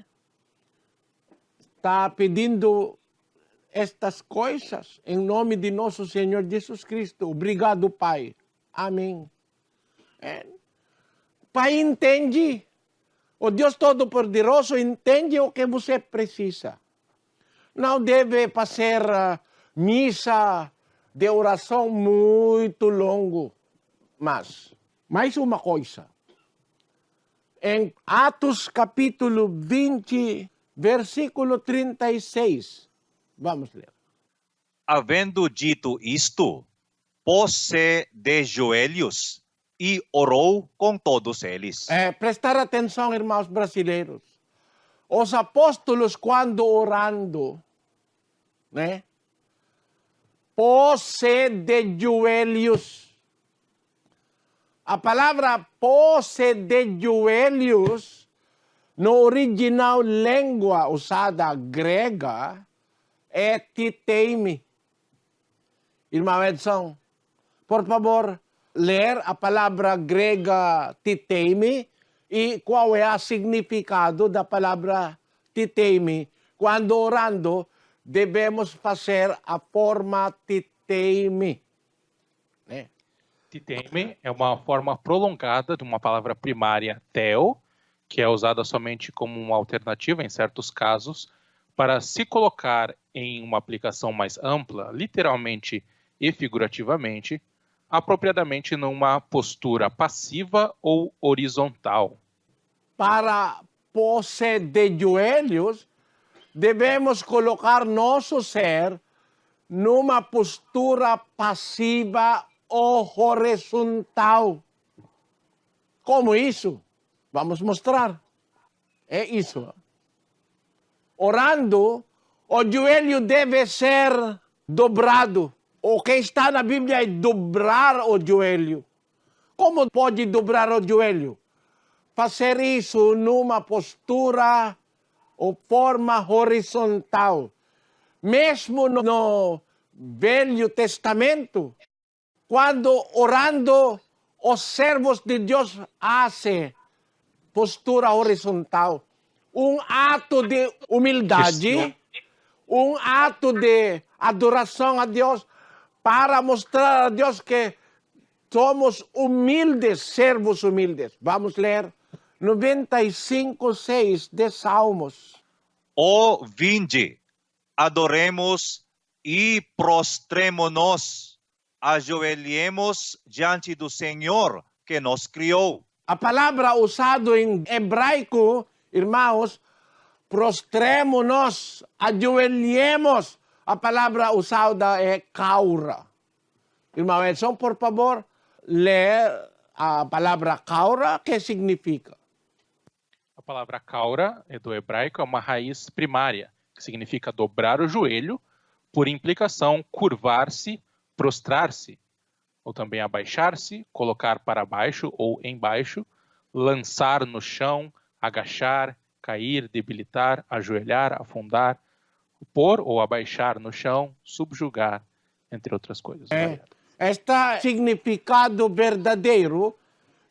Está pedindo estas coisas em nome de nosso Senhor Jesus Cristo. Obrigado, Pai. Amém. Pai entende. O Deus Todo-Poderoso entende o que você precisa. Não deve fazer missa de oração muito longo. Mas, mais uma coisa. Em Atos capítulo 20, versículo 36. Vamos ler. Havendo dito isto, pôs-se de joelhos e orou com todos eles. Prestar atenção, irmãos brasileiros. Os apóstolos, quando orando, né? Pôs-se de joelhos. A palavra pôs-se de joelhos, no original língua usada grega, é titeime. Irmão Edson, por favor, ler a palavra grega titemi e qual é o significado da palavra titemi. Quando orando, devemos fazer a forma titemi. Né? Titeme é uma forma prolongada de uma palavra primária, theo, que é usada somente como uma alternativa em certos casos, para se colocar em uma aplicação mais ampla, literalmente e figurativamente, apropriadamente numa postura passiva ou horizontal. Para pose de joelhos, devemos colocar nosso ser numa postura passiva ou horizontal. Como isso? Vamos mostrar. É isso. Orando, o joelho deve ser dobrado. O que está na Bíblia é dobrar o joelho. Como pode dobrar o joelho? Fazer isso numa postura ou forma horizontal. Mesmo no Velho Testamento, quando orando, os servos de Deus fazem postura horizontal. Um ato de humildade, um ato de adoração a Deus, para mostrar a Deus que somos humildes, servos humildes. Vamos ler 95:6 de Salmos. Oh, vinde, adoremos e prostremo-nos, ajoelhemos diante do Senhor que nos criou. A palavra usada em hebraico, irmãos, prostremo-nos, ajoelhemos. A palavra usada é kaura. Irmão Edson, por favor, lê a palavra kaura, que significa? A palavra kaura, do hebraico, é uma raiz primária, que significa dobrar o joelho, por implicação, curvar-se, prostrar-se, ou também abaixar-se, colocar para baixo ou embaixo, lançar no chão, agachar, cair, debilitar, ajoelhar, afundar, pôr ou abaixar no chão, subjugar, entre outras coisas. Este significado verdadeiro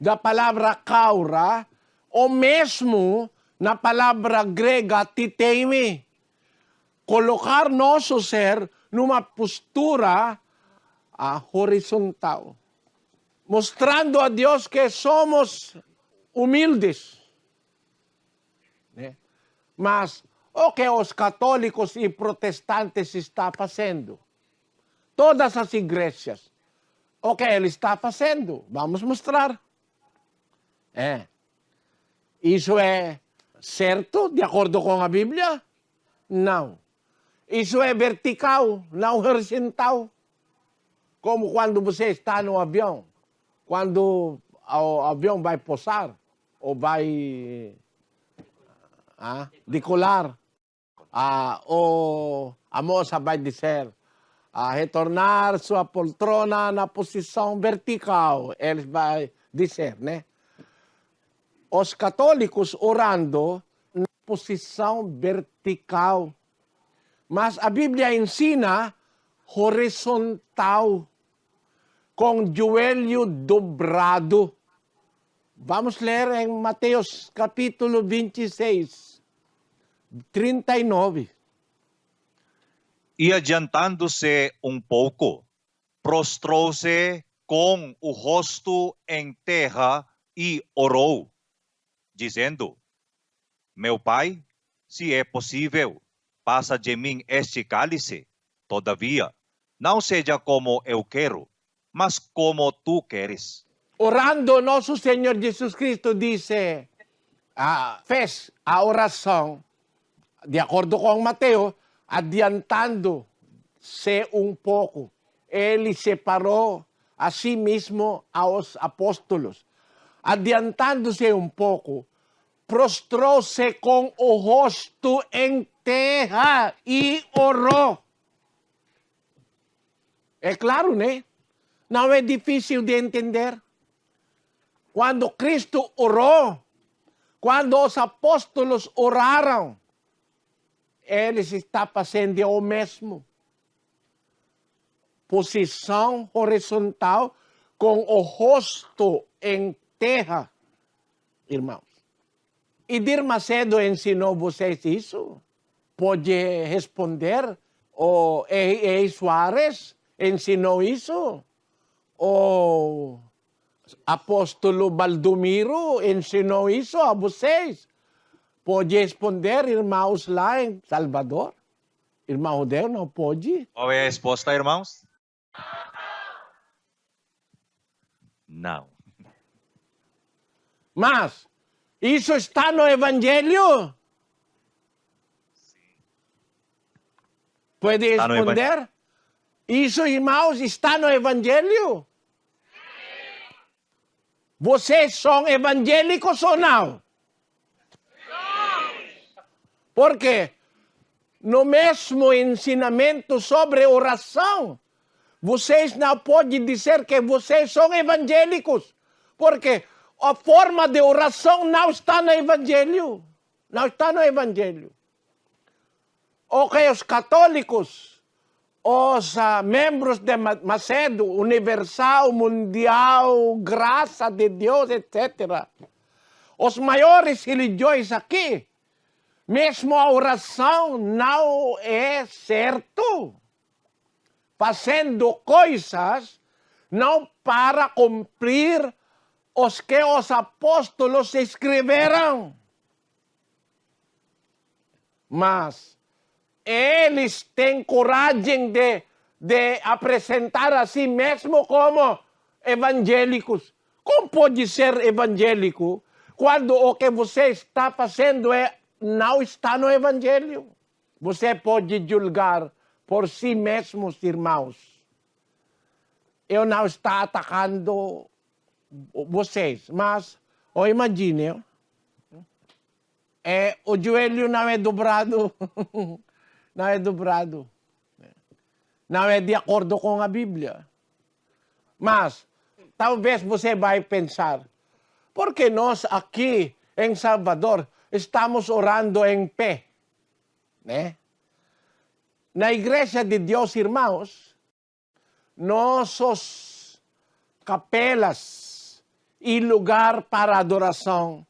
da palavra kaura, ou mesmo na palavra grega titemi, colocar nosso ser numa postura horizontal, mostrando a Deus que somos humildes. Né? Mas o que os católicos e protestantes estão fazendo? Todas as igrejas, o que ele está fazendo? Vamos mostrar. Isso é certo, de acordo com a Bíblia? Não. Isso é vertical, não horizontal. Como quando você está no avião. Quando o avião vai pousar, ou vai decolar, ou a moça vai dizer, retornar sua poltrona na posição vertical. Ele vai dizer, né? Os católicos orando na posição vertical. Mas a Bíblia ensina horizontal, com joelho dobrado. Vamos ler em Mateus capítulo 26, 39. E adiantando-se um pouco, prostrou-se com o rosto em terra e orou, dizendo: Meu Pai, se é possível, passa de mim este cálice. Todavia, não seja como eu quero, mas como tu queres. Orando, nosso Senhor Jesus Cristo disse, fez a oração, de acordo com Mateus, adiantando-se um pouco. Ele separou a si mesmo aos apóstolos. Adiantando-se um pouco, prostrou-se com o rosto em terra e orou. É claro, né? Não é difícil de entender. Quando Cristo orou, quando os apóstolos oraram, eles estão fazendo o mesmo. posição horizontal com o rosto em terra, irmãos. Edir Macedo ensinou vocês isso? Pode responder? O E. Soares ensinou isso? O apóstolo Baldomiro ensinou isso a vocês? Pode responder, irmãos, lá em Salvador? Irmão Rodeu, não pode? Qual é a resposta, irmãos? Não. Mas, isso está no Evangelho? Pode Está no responder? Isso, irmãos, está no Evangelho? Vocês são evangélicos ou não? Por quê? No mesmo ensinamento sobre oração, vocês não podem dizer que vocês são evangélicos, porque a forma de oração não está no Evangelho. Não está no Evangelho. Ok, os católicos, os membros de Macedo, Universal, Mundial, Graça de Deus, etc. Os maiores religiões aqui, mesmo a oração não é certo. Fazendo coisas não para cumprir os que os apóstolos escreveram. Mas eles têm coragem de apresentar a si mesmo como evangélicos. Como pode ser evangélico quando o que você está fazendo não está no Evangelho? Você pode julgar por si mesmos, irmãos. Eu não estou atacando vocês, mas imagine, o joelho não é dobrado. Não é dobrado. Não é de acordo com a Bíblia. Mas, talvez você vai pensar, por que nós aqui em Salvador estamos orando em pé? Né? Na Igreja de Deus, irmãos, nossos capelas e lugar para adoração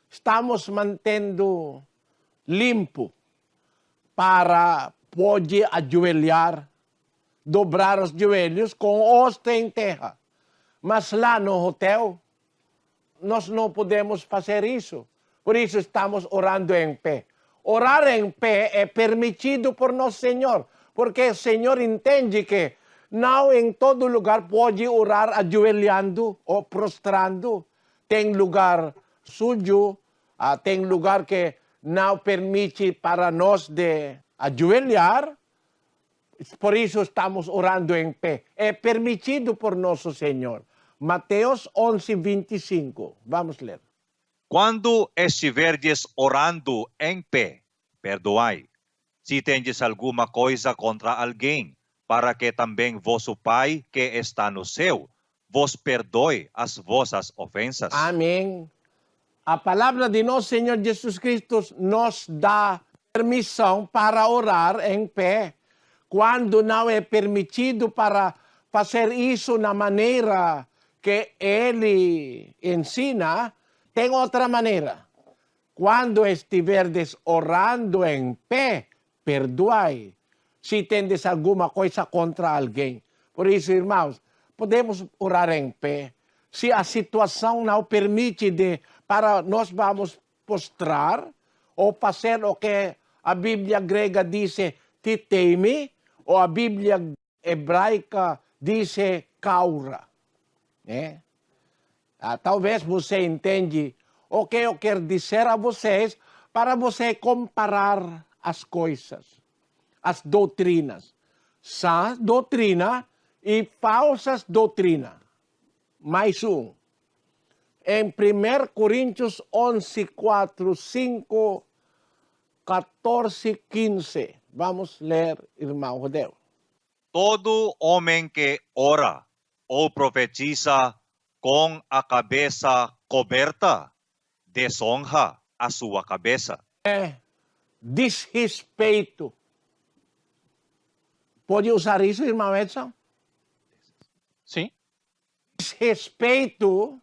estamos mantendo limpo para poder ajoelhar, dobrar os joelhos com hoste em terra. Mas lá no hotel, nós não podemos fazer isso. Por isso estamos orando em pé. Orar em pé é permitido por nosso Senhor, porque o Senhor entende que não em todo lugar pode orar ajoelhando ou prostrando. Tem lugar sujo, tem lugar que não permite para nós de ajoelhar. Por isso estamos orando em pé. É permitido por nosso Senhor. Mateus 11:25. Vamos ler. Quando estiverdes orando em pé, perdoai, se tendes alguma coisa contra alguém, para que também vosso Pai, que está no céu, vos perdoe as vossas ofensas. Amém. A palavra de nosso Senhor Jesus Cristo nos dá permissão para orar em pé. Quando não é permitido para fazer isso na maneira que Ele ensina, tem outra maneira. Quando estiverdes orando em pé, perdoai, se tendes alguma coisa contra alguém. Por isso, irmãos, podemos orar em pé. Se a situação não permite para nós vamos postrar ou fazer o que a Bíblia grega diz titeme, ou a Bíblia hebraica diz kaura. Né? Talvez você entende o que eu quero dizer a vocês para você comparar as coisas, as doutrinas. Sã doutrina e falsas doutrinas. Mais um. Em 1 Coríntios 11, 4, 5, 14, 15. Vamos ler, irmão Rodeu. Todo homem que ora ou profetiza com a cabeça coberta, desonra a sua cabeça. É desrespeito. Pode usar isso, irmão Edson? Sim, Respeito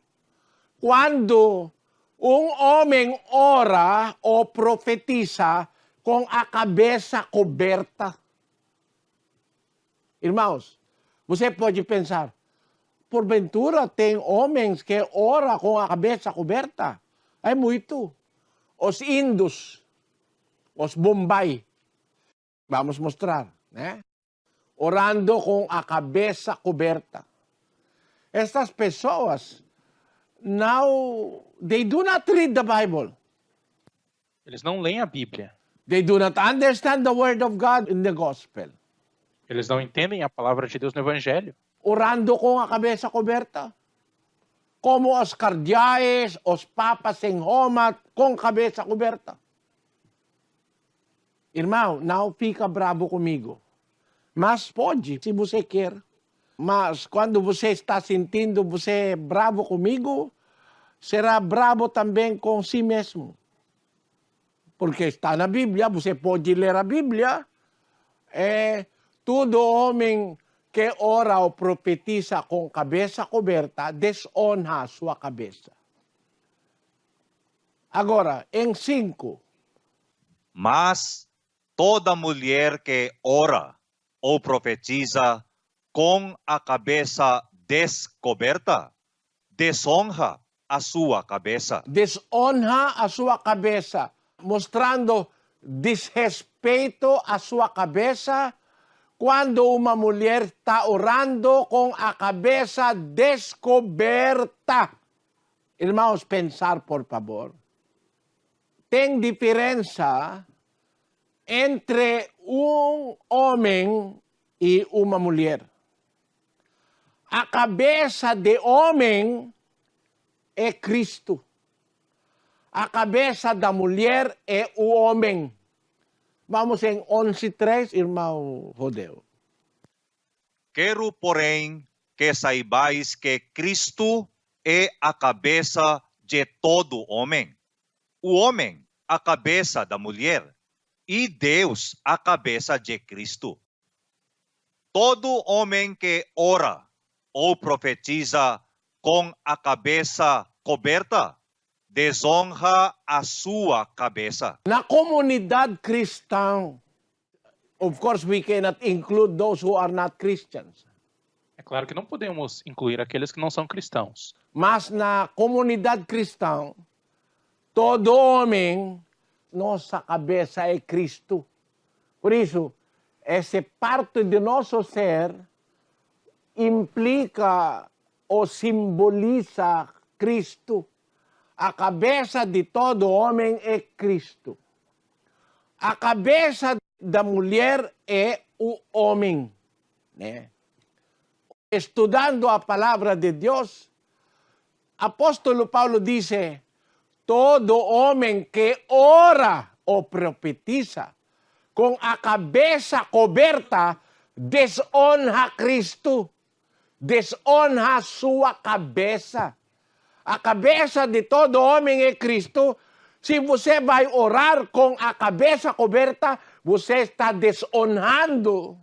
quando homem ora ou profetiza com a cabeça coberta. Irmãos, você pode pensar, porventura tem homens que oram com a cabeça coberta? É muito. Os Indus, os Bombay, vamos mostrar, né? Orando com a cabeça coberta. Estas pessoas, now, they do not read the Bible. eles não leem a Bíblia. They do not understand the word of God in the gospel. Eles não entendem a palavra de Deus no Evangelho. Orando com a cabeça coberta. Como os cardeais, os papas em Roma, com cabeça coberta. Irmão, não fica bravo comigo. Mas pode, se você quer. Mas quando você está sentindo você é bravo comigo, será bravo também com si mesmo. Porque está na Bíblia, você pode ler a Bíblia. Todo homem que ora ou profetiza com cabeça coberta, desonra a sua cabeça. Agora, em 5, Mas toda mulher que ora ou profetiza com a cabeça descoberta, desonra a sua cabeça. desonra a sua cabeça, mostrando desrespeito à sua cabeça quando uma mulher está orando com a cabeça descoberta. Irmãos, pensar, por favor. Tem diferença entre homem e uma mulher. A cabeça de homem é Cristo. A cabeça da mulher é o homem. Vamos em 11:3, irmão Rodeu. Quero, porém, que saibais que Cristo é a cabeça de todo homem. O homem, a cabeça da mulher, e Deus, a cabeça de Cristo. Todo homem que ora ou profetiza com a cabeça coberta, desonra a sua cabeça. Na comunidade cristã, of course we cannot include those who are not Christians. É claro que não podemos incluir aqueles que não são cristãos. Mas na comunidade cristã, todo homem, nossa cabeça é Cristo. Por isso, essa parte de nosso ser implica ou simboliza Cristo. A cabeça de todo homem é Cristo. A cabeça da mulher é o homem, né? Estudando a palavra de Deus, apóstolo Paulo diz: todo homem que ora ou profetiza com a cabeça coberta desonra Cristo, desonra sua cabeça. A cabeça de todo homem é Cristo. Se você vai orar com a cabeça coberta, você está desonrando,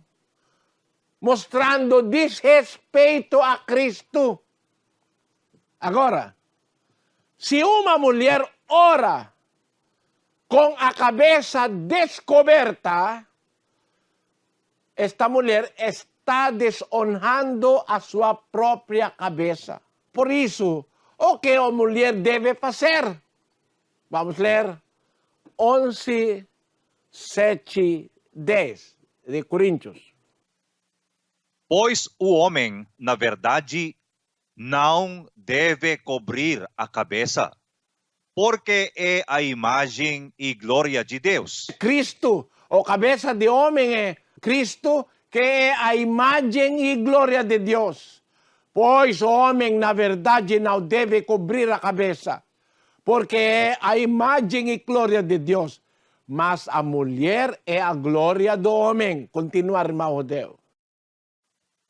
mostrando desrespeito a Cristo. Agora, se uma mulher ora com a cabeça descoberta, esta mulher está desonrando a sua própria cabeça. Por isso, o que a mulher deve fazer? Vamos ler 11, 7, 10 de Coríntios. Pois o homem, na verdade, não deve cobrir a cabeça, porque é a imagem e glória de Deus. Cristo, ou cabeça de homem é Cristo, que é a imagem e glória de Deus. Pois o homem, na verdade, não deve cobrir a cabeça, porque é a imagem e glória de Deus. Mas a mulher é a glória do homem. Continua, irmão Rodeu.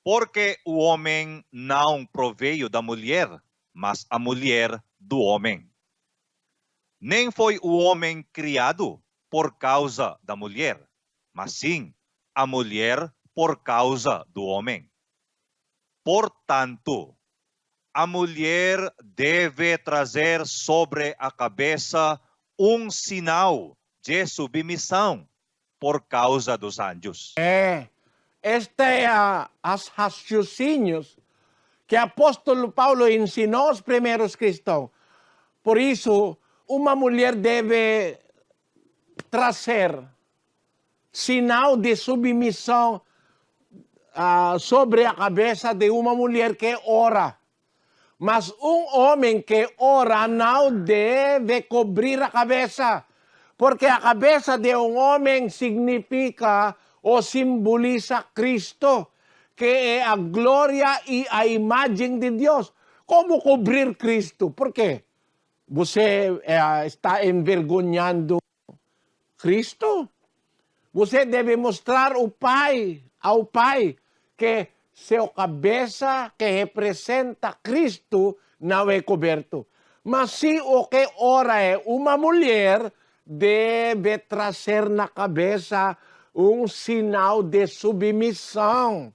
Porque o homem não proveio da mulher, mas a mulher do homem. Nem foi o homem criado por causa da mulher, mas sim a mulher por causa do homem. Portanto, a mulher deve trazer sobre a cabeça sinal de submissão por causa dos anjos. Este é os raciocínios que o apóstolo Paulo ensinou aos primeiros cristãos. Por isso, uma mulher deve trazer sinal de submissão sobre a cabeça de uma mulher que ora. Mas homem que ora não deve cobrir a cabeça, porque a cabeça de homem significa ou simboliza Cristo, que é a glória e a imagem de Deus. Como cobrir Cristo? Por quê? Você está envergonhando Cristo? Você deve mostrar ao Pai, que seu cabeça que representa Cristo não é coberto. Mas se o que ora é uma mulher, deve trazer na cabeça sinal de submissão,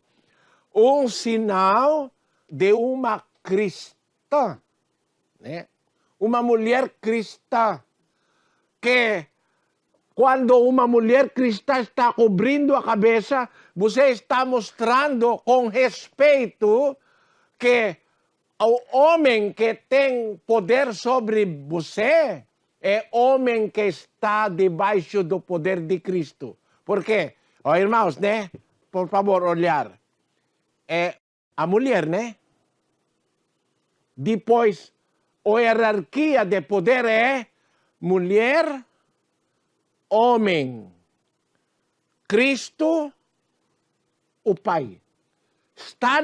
sinal de uma cristã, né? Uma mulher cristã, que quando uma mulher cristã está cobrindo a cabeça, você está mostrando com respeito que o homem que tem poder sobre você é homem que está debaixo do poder de Cristo. Por quê? Irmãos, né? Por favor, olhar. É a mulher, né? Depois, a hierarquia de poder é mulher, homem, Cristo, o Pai. Está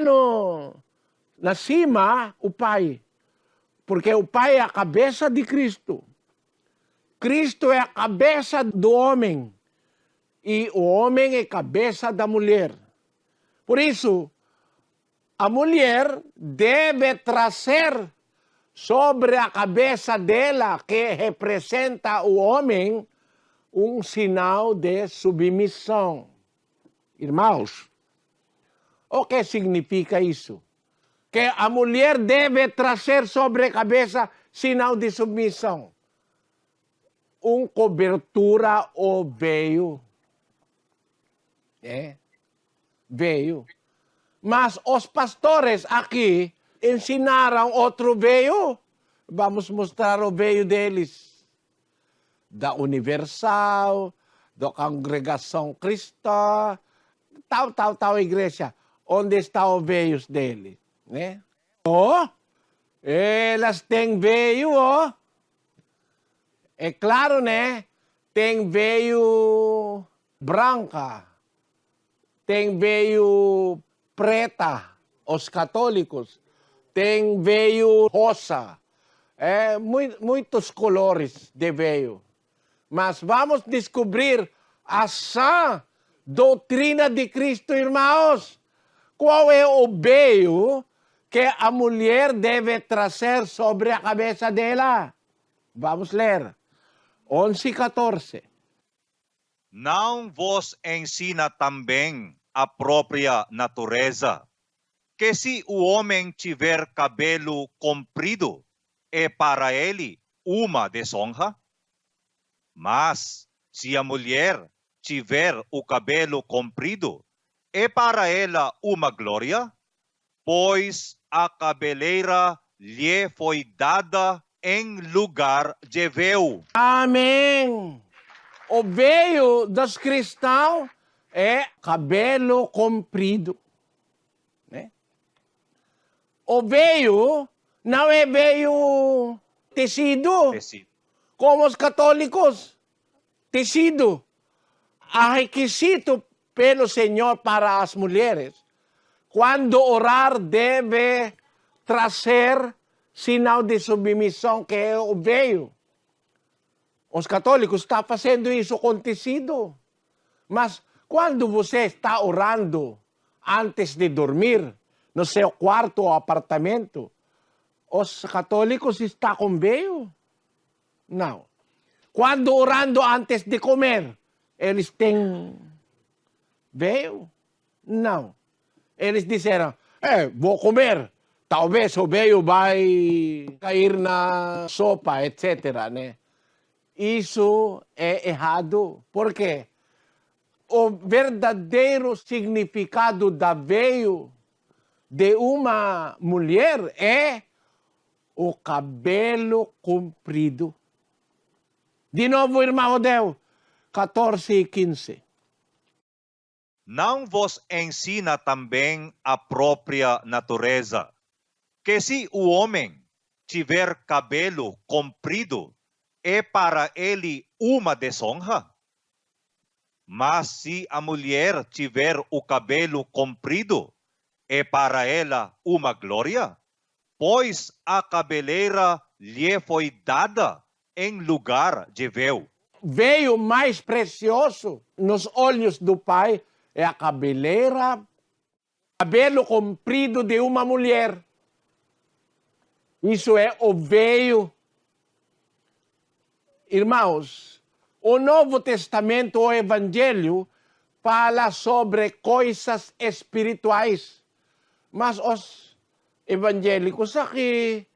na cima o Pai, porque o Pai é a cabeça de Cristo. Cristo é a cabeça do homem e o homem é a cabeça da mulher. Por isso, a mulher deve trazer sobre a cabeça dela, que representa o homem, sinal de submissão. Irmãos, o que significa isso? Que a mulher deve trazer sobre a cabeça sinal de submissão. Cobertura ou veio. Veio. Mas os pastores aqui ensinaram outro veio. Vamos mostrar o veio deles. Da Universal, da Congregação Cristã, tal igreja. Onde estão os veios deles? Né? Elas têm veio, É claro, né? Tem veio branca, tem veio preta, os católicos, tem veio rosa, muitos colores de veio. Mas vamos descobrir a sã doutrina de Cristo, irmãos. Qual é o veio que a mulher deve trazer sobre a cabeça dela? Vamos ler. 11:14. Não vos ensina também a própria natureza, que se o homem tiver cabelo comprido, é para ele uma desonra? Mas se a mulher tiver o cabelo comprido, é para ela uma glória, pois a cabeleira lhe foi dada em lugar de véu. Amém. O veio dos cristãos é cabelo comprido. Né? O veio não é veio tecido, como os católicos. Tecido. A requisito pelo Senhor para as mulheres, quando orar, deve trazer sinal de submissão, que é o veio. Os católicos estão fazendo isso com tecido. Mas quando você está orando antes de dormir, no seu quarto ou apartamento, os católicos estão com veio? Não. Quando orando antes de comer, eles têm veio? Não. Eles disseram, vou comer. Talvez o veio vai cair na sopa, etc. Né? Isso é errado. Por quê? O verdadeiro significado da veio de uma mulher é o cabelo comprido. De novo, irmão Odeu, 14 e 15. Não vos ensina também a própria natureza, que se o homem tiver cabelo comprido, é para ele uma desonra? Mas se a mulher tiver o cabelo comprido, é para ela uma glória? Pois a cabeleira lhe foi dada em lugar de véu. Veio mais precioso nos olhos do Pai é a cabeleira, cabelo comprido de uma mulher. Isso é o veio. Irmãos, o Novo Testamento, o Evangelho, fala sobre coisas espirituais. Mas os evangélicos aqui,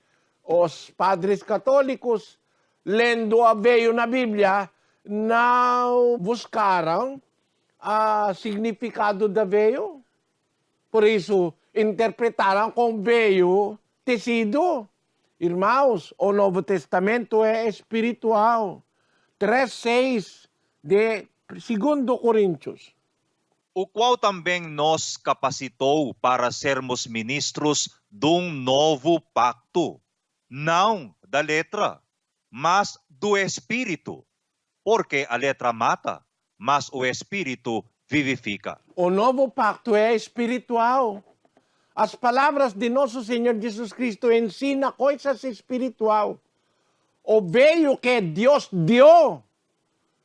os padres católicos, lendo a veio na Bíblia, não buscaram o significado da veio. Por isso, interpretaram com veio tecido. Irmãos, o Novo Testamento é espiritual. 3:6 de 2 Coríntios. O qual também nos capacitou para sermos ministros de um novo pacto, não da letra, mas do Espírito, porque a letra mata, mas o Espírito vivifica. O novo pacto é espiritual. As palavras de nosso Senhor Jesus Cristo ensinam coisas espirituais. O veio que Deus deu,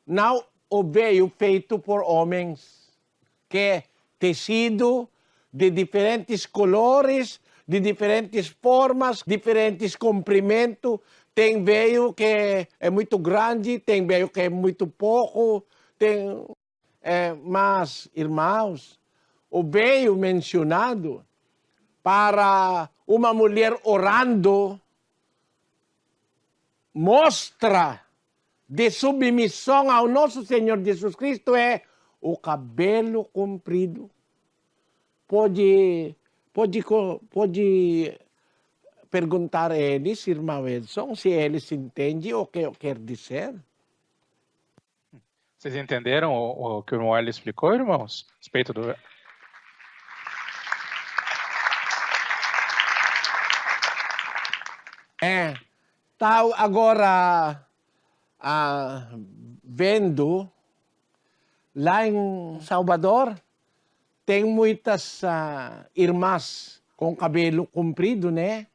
não o veio feito por homens, que é tecido de diferentes colores, de diferentes formas, diferentes comprimentos. Tem veio que é muito grande, tem veio que é muito pouco. Mas, irmãos, o veio mencionado para uma mulher orando mostra de submissão ao nosso Senhor Jesus Cristo é o cabelo comprido. Pode perguntar a eles, irmão Edson, se eles entendem o que eu quero dizer. Vocês entenderam o que o irmão Hélio explicou, irmãos? A respeito do... Tá agora vendo lá em Salvador, tem muitas irmãs com cabelo comprido, né?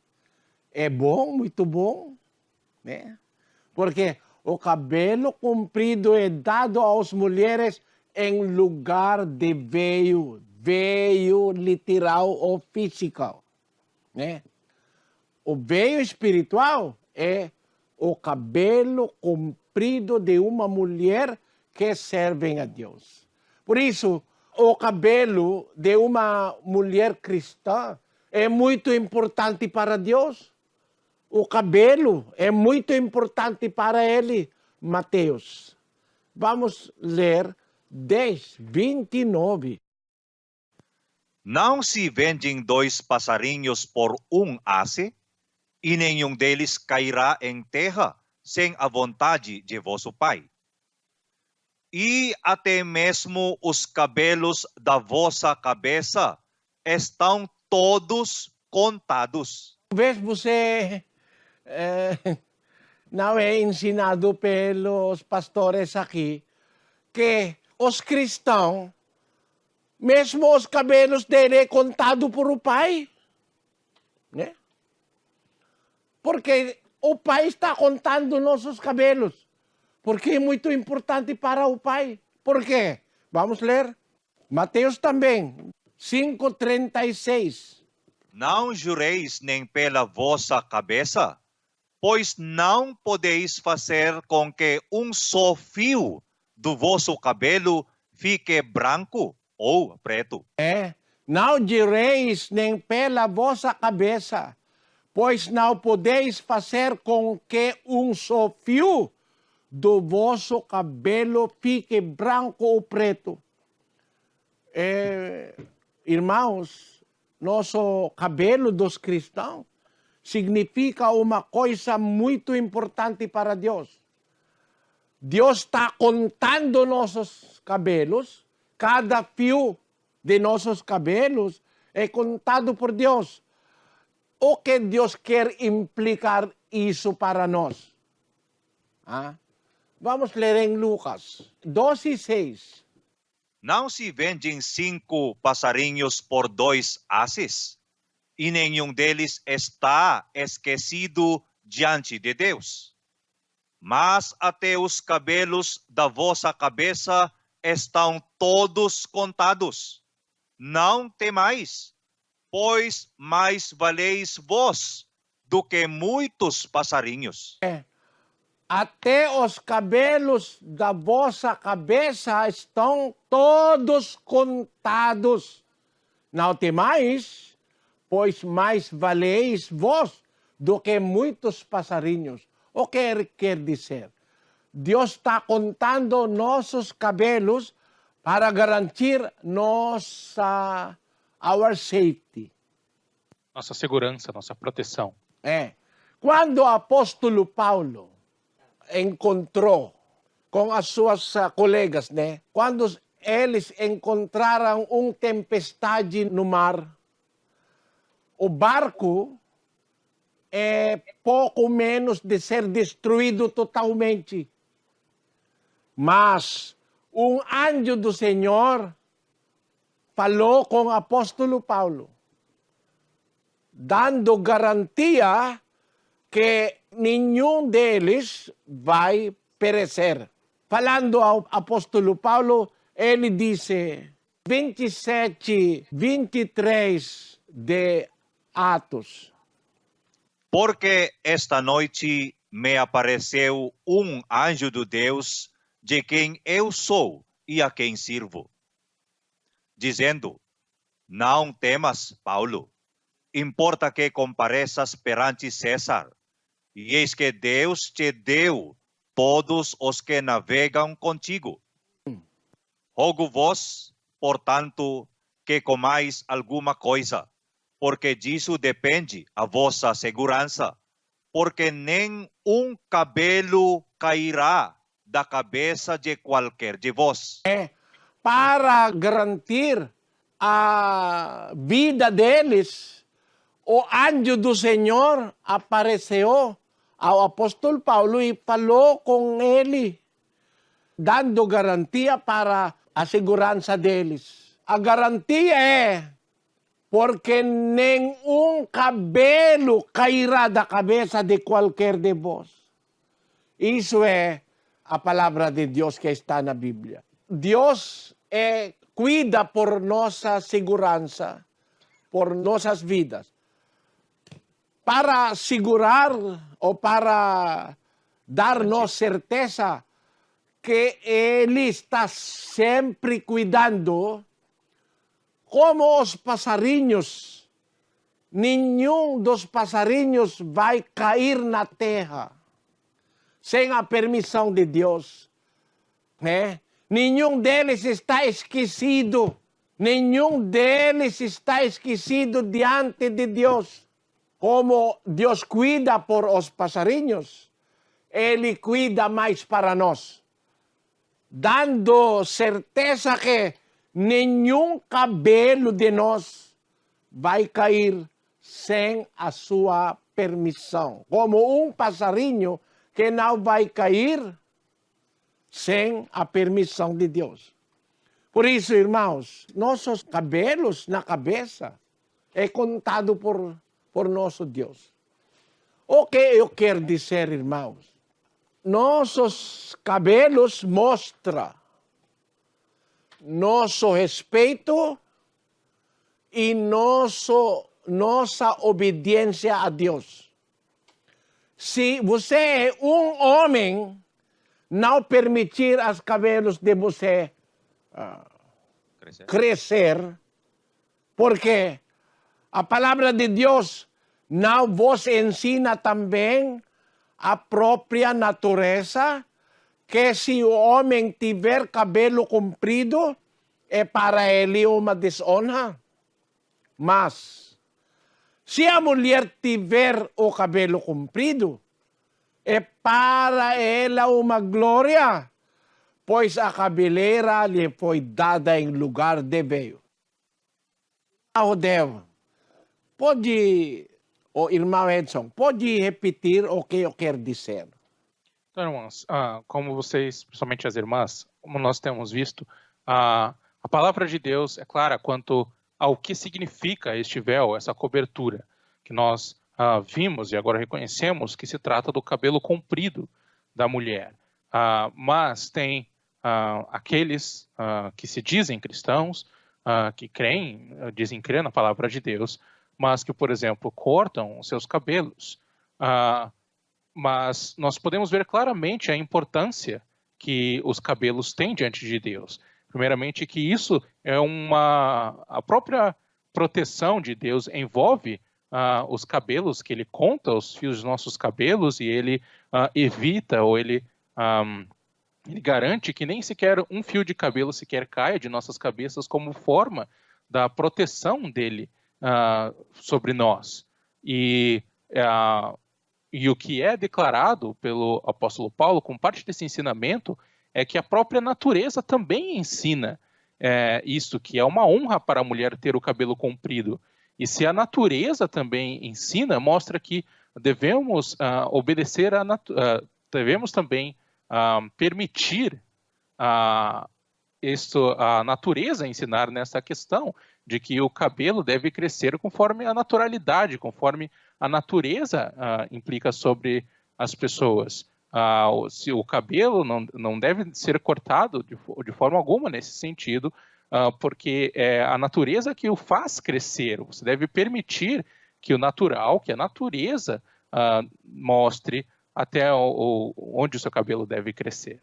É bom, muito bom, né? Porque o cabelo comprido é dado às mulheres em lugar de veio literal ou físico, né? O veio espiritual é o cabelo comprido de uma mulher que serve a Deus. Por isso, o cabelo de uma mulher cristã é muito importante para Deus. O cabelo é muito importante para ele. Mateus. Vamos ler 10:29. Não se vendem 2 passarinhos por um asse, e nenhum deles cairá em terra sem a vontade de vosso Pai. E até mesmo os cabelos da vossa cabeça estão todos contados. Talvez você não é ensinado pelos pastores aqui que os cristãos, mesmo os cabelos dele é contado por o Pai, né? Porque o Pai está contando nossos cabelos. Porque é muito importante para o Pai. Por quê? Vamos ler. Mateus também, 5:36. Não jureis nem pela vossa cabeça, pois não podeis fazer com que um só fio do vosso cabelo fique branco ou preto. Não direis nem pela vossa cabeça, pois não podeis fazer com que um só fio do vosso cabelo fique branco ou preto. Irmãos, nosso cabelo dos cristãos significa uma coisa muito importante para Deus. Deus está contando nossos cabelos, cada fio de nossos cabelos é contado por Deus. O que Deus quer implicar isso para nós? Vamos ler em Lucas 12:6. Não se vendem 5 passarinhos por 2 ases, e nenhum deles está esquecido diante de Deus. Mas até os cabelos da vossa cabeça estão todos contados. Não temais, pois mais valeis vós do que muitos passarinhos. Até os cabelos da vossa cabeça estão todos contados. Não temais, pois mais valeis vós do que muitos passarinhos. O que quer dizer? Deus está contando nossos cabelos para garantir our safety. Nossa segurança, nossa proteção. Quando o apóstolo Paulo encontrou com as suas colegas, né? Quando eles encontraram uma tempestade no mar, o barco é pouco menos de ser destruído totalmente. Mas um anjo do Senhor falou com o apóstolo Paulo, dando garantia que nenhum deles vai perecer. Falando ao apóstolo Paulo, ele disse, 27:23 de Atos. Porque esta noite me apareceu um anjo de Deus, de quem eu sou e a quem sirvo, dizendo, não temas, Paulo, importa que compareças perante César, e eis que Deus te deu todos os que navegam contigo. Rogo-vos, portanto, que comais alguma coisa, porque disso depende a vossa segurança, porque nem um cabelo cairá da cabeça de qualquer de vós. Para garantir a vida deles, o anjo do Senhor apareceu ao apóstolo Paulo e falou com ele, dando garantia para a segurança deles. A garantia é porque nenhum cabelo cairá da cabeça de qualquer de vós. Isso é a palavra de Deus que está na Bíblia. Deus cuida por nossa segurança, por nossas vidas. Para segurar ou para dar-nos certeza que Ele está sempre cuidando, como os passarinhos, nenhum dos passarinhos vai cair na terra sem a permissão de Deus. Nenhum deles está esquecido. Nenhum deles está esquecido diante de Deus. Como Deus cuida por os passarinhos, Ele cuida mais para nós, dando certeza que nenhum cabelo de nós vai cair sem a sua permissão. Como um passarinho que não vai cair sem a permissão de Deus. Por isso, irmãos, nossos cabelos na cabeça é contado por nosso Deus. O que eu quero dizer, irmãos? Nossos cabelos mostram nosso respeito e nossa obediência a Deus. Se você é um homem, não permitir os cabelos de você crescer, Porque a palavra de Deus não vos ensina também a própria natureza, que se o homem tiver cabelo comprido, é para ele uma desonra. Mas, se a mulher tiver o cabelo comprido, é para ela uma glória, pois a cabeleira lhe foi dada em lugar de véu. Rodel, o irmão Edson, pode repetir o que eu quero dizer? Então, irmãos, como vocês, principalmente as irmãs, como nós temos visto, a palavra de Deus é clara quanto ao que significa este véu, essa cobertura, que nós vimos e agora reconhecemos que se trata do cabelo comprido da mulher. Mas tem aqueles que se dizem cristãos, que dizem crer na palavra de Deus, mas que, por exemplo, cortam os seus cabelos. Mas nós podemos ver claramente a importância que os cabelos têm diante de Deus. Primeiramente, que isso é a própria proteção de Deus envolve os cabelos, que ele conta os fios dos nossos cabelos e ele evita ou ele garante que nem sequer um fio de cabelo sequer caia de nossas cabeças como forma da proteção dele sobre nós. E o que é declarado pelo apóstolo Paulo como parte desse ensinamento é que a própria natureza também ensina isso, que é uma honra para a mulher ter o cabelo comprido. E se a natureza também ensina, mostra que devemos obedecer devemos também permitir a natureza ensinar nessa questão de que o cabelo deve crescer conforme a naturalidade, conforme a natureza implica sobre as pessoas. Se o cabelo não deve ser cortado de forma alguma nesse sentido, porque é a natureza que o faz crescer. Você deve permitir que que a natureza mostre até onde o seu cabelo deve crescer.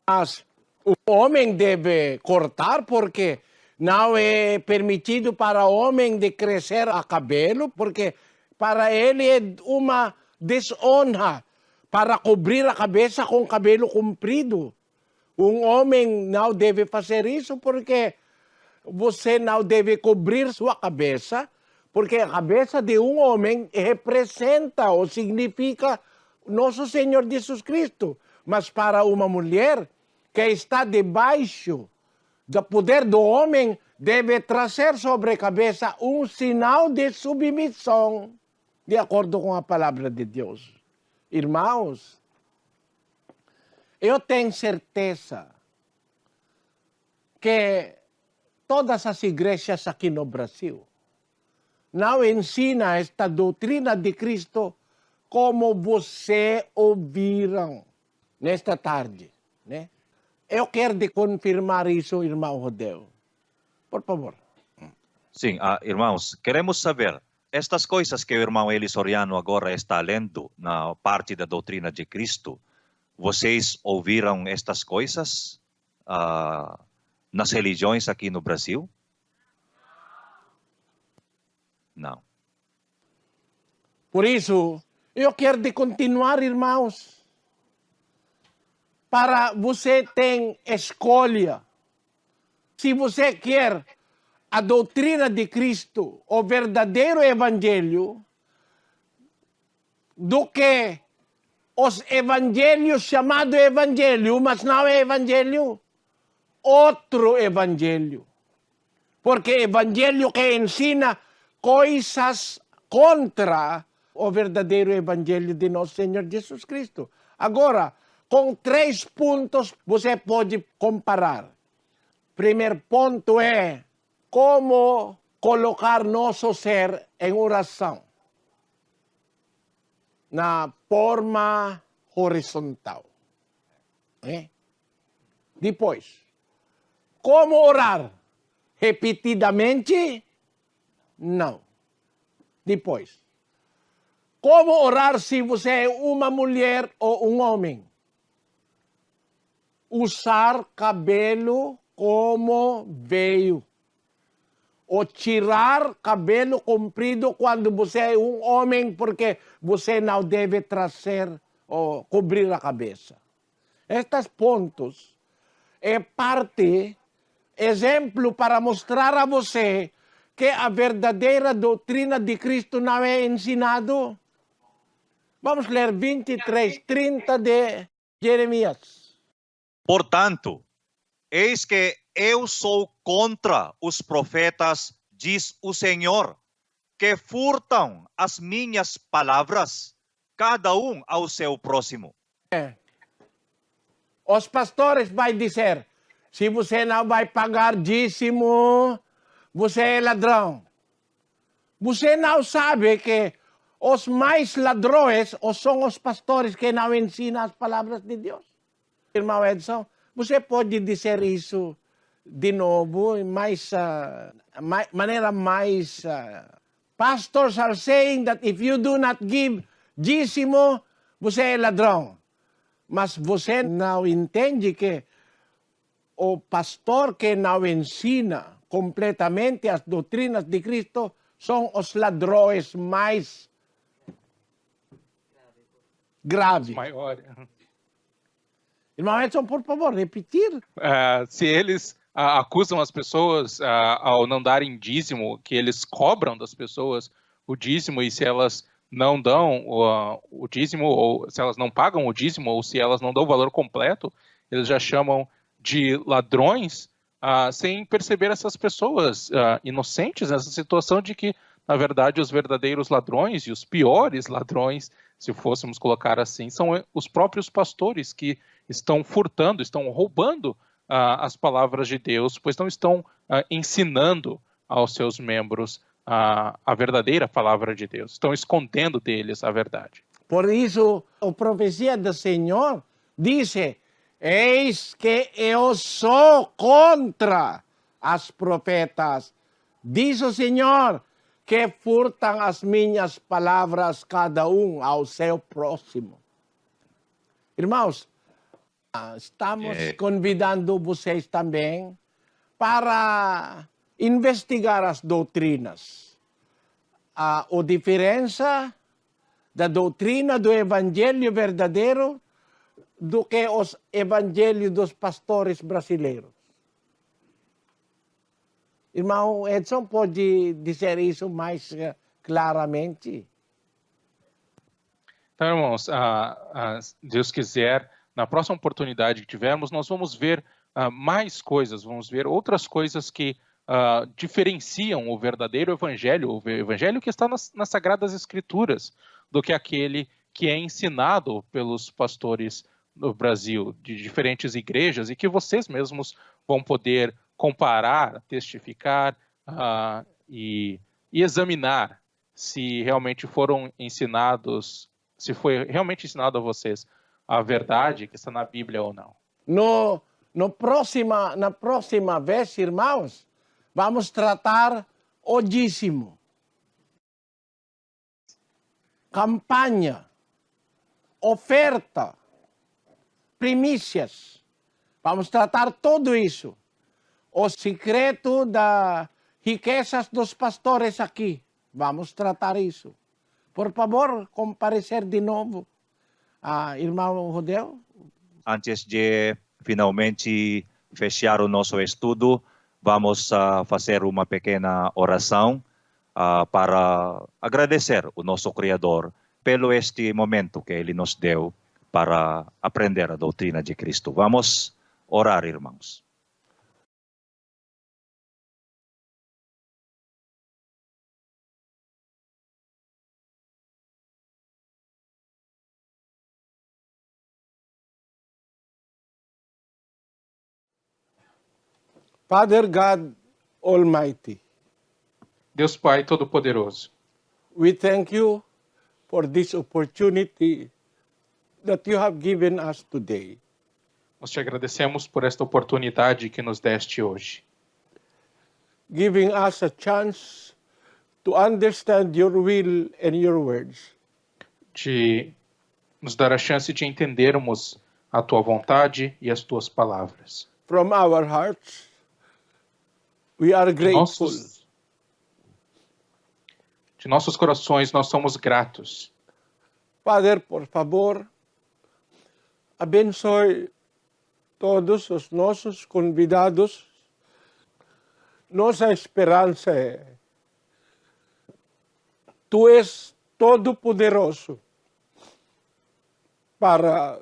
Mas o homem deve cortar porque não é permitido para o homem de crescer a cabelo, porque para ele é uma desonra para cobrir a cabeça com cabelo comprido. Um homem não deve fazer isso porque você não deve cobrir sua cabeça, porque a cabeça de um homem representa ou significa nosso Senhor Jesus Cristo. Mas para uma mulher que está debaixo do poder do homem, deve trazer sobre a cabeça um sinal de submissão, de acordo com a palavra de Deus. Irmãos, eu tenho certeza que todas as igrejas aqui no Brasil não ensinam esta doutrina de Cristo como você ouviram nesta tarde, né? Eu quero confirmar isso, irmão Rodel. Por favor. Sim, irmãos, queremos saber, estas coisas que o irmão Eli Soriano agora está lendo na parte da doutrina de Cristo, vocês ouviram estas coisas nas religiões aqui no Brasil? Não. Por isso, eu quero continuar, irmãos. Para você ter escolha. Se você quer a doutrina de Cristo, o verdadeiro evangelho, do que os evangelhos chamados evangelho, mas não é evangelho, outro evangelho. Porque evangelho que ensina coisas contra o verdadeiro evangelho de nosso Senhor Jesus Cristo. Agora, com 3 pontos você pode comparar. Primeiro ponto é como colocar nosso ser em oração na forma horizontal. Depois, como orar? Repetidamente? Não. Depois, como orar se você é uma mulher ou um homem? Usar cabelo como veio. o tirar cabelo comprido quando você é um homem, porque você não deve trazer ou cobrir a cabeça. Estes pontos é parte, exemplo para mostrar a você que a verdadeira doutrina de Cristo não é ensinado. Vamos ler 23:30 de Jeremias. Portanto, eis que eu sou contra os profetas, diz o Senhor, que furtam as minhas palavras, cada um ao seu próximo. Os pastores vão dizer, se você não vai pagar dízimo, você é ladrão. Você não sabe que os mais ladrões são os pastores que não ensinam as palavras de Deus. Irmão Edson, você pode dizer isso de novo, maneira mais... pastors are saying that if you do not give dízimo, você é ladrão. Mas você não entende que o pastor que não ensina completamente as doutrinas de Cristo são os ladrões mais graves. Maior. Irmão Edson, por favor, repetir. Se eles acusam as pessoas ao não darem dízimo, que eles cobram das pessoas o dízimo, e se elas não dão o dízimo, ou se elas não pagam o dízimo, ou se elas não dão o valor completo, eles já chamam de ladrões, sem perceber essas pessoas inocentes nessa situação de que, na verdade, os verdadeiros ladrões e os piores ladrões, se fôssemos colocar assim, são os próprios pastores que estão furtando, estão roubando as palavras de Deus, pois não estão ensinando aos seus membros a verdadeira palavra de Deus, estão escondendo deles a verdade. Por isso, a profecia do Senhor diz: eis que eu sou contra as profetas, diz o Senhor, que furtam as minhas palavras, cada um ao seu próximo. Irmãos, estamos convidando vocês também para investigar as doutrinas. A diferença da doutrina do evangelho verdadeiro do que os evangelhos dos pastores brasileiros. Irmão Edson, pode dizer isso mais claramente? Então, irmãos, Deus quiser, na próxima oportunidade que tivermos, nós vamos ver mais coisas, vamos ver outras coisas que diferenciam o verdadeiro evangelho, o evangelho que está nas Sagradas Escrituras, do que aquele que é ensinado pelos pastores no Brasil, de diferentes igrejas, e que vocês mesmos vão poder comparar, testificar e examinar se realmente foram ensinados, se foi realmente ensinado a vocês a verdade que está na Bíblia ou não. Na próxima vez, irmãos, vamos tratar o dízimo, campanha, oferta, primícias. Vamos tratar tudo isso. O secreto das riquezas dos pastores aqui. Vamos tratar isso. Por favor, comparecer de novo. Irmão Rodel? Antes de finalmente fechar o nosso estudo, vamos fazer uma pequena oração para agradecer o nosso Criador pelo este momento que Ele nos deu para aprender a doutrina de Cristo. Vamos orar, irmãos. Father God Almighty, Deus Pai Todo-Poderoso, we thank you for this opportunity that you have given us today. nós te agradecemos por esta oportunidade que nos deste hoje, Giving us a chance to understand your will and your words. de nos dar a chance de entendermos a tua vontade e as tuas palavras. From our hearts, we are grateful De nossos corações nós somos gratos. Father, por favor, abençoe todos os nossos convidados. Nossa esperança é: Tu és todo-poderoso para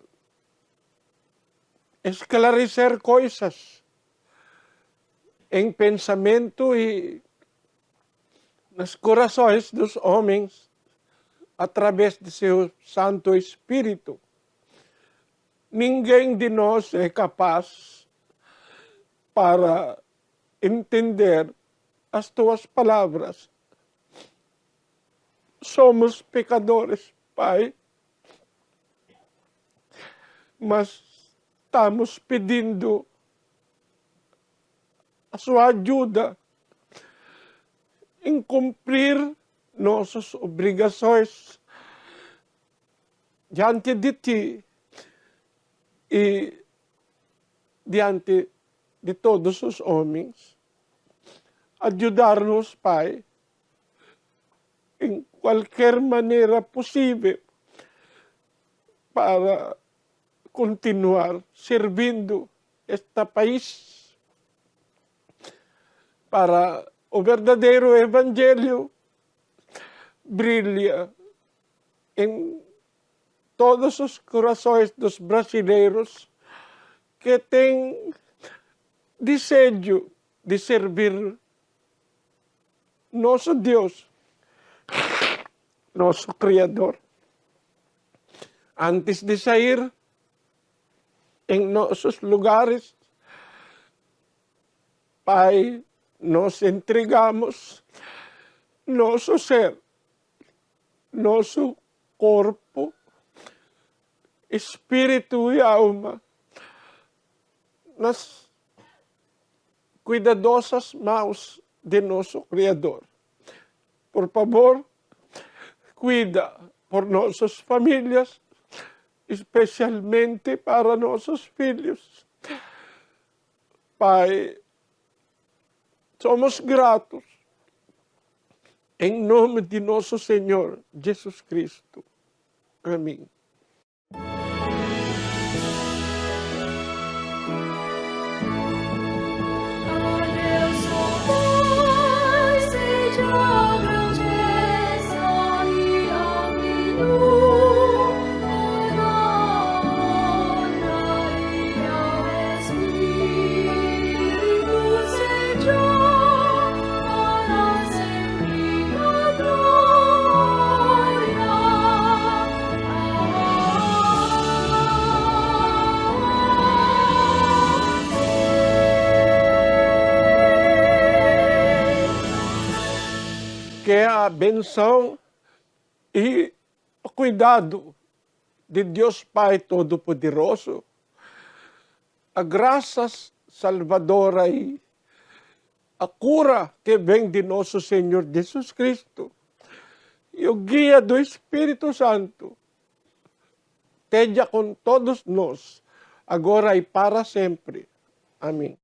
esclarecer coisas em pensamento e nos corações dos homens através de seu Santo Espírito. Ninguém de nós é capaz para entender as tuas palavras. Somos pecadores, Pai, mas estamos pedindo a sua ajuda em cumprir nossas obrigações diante de Ti e diante de todos os homens. Ajudar-nos, Pai, em qualquer maneira possível para continuar servindo este país, para o verdadeiro evangelho brilha em todos os corações dos brasileiros que têm desejo de servir nosso Deus, nosso Criador. Antes de sair em nossos lugares, Pai, nós entregamos nosso ser, nosso corpo, espírito e alma nas cuidadosas mãos de nosso Criador. Por favor, cuida por nossas famílias, especialmente para nossos filhos. Pai, somos gratos em nome de nosso Senhor Jesus Cristo. Amém. A Deus o Pai seja a grandeza e a glória e ao Espírito seja para sempre a Que a benção e o cuidado de Deus Pai Todo-Poderoso, a graça salvadora e a cura que vem de nosso Senhor Jesus Cristo e o guia do Espírito Santo esteja com todos nós, agora e para sempre. Amém.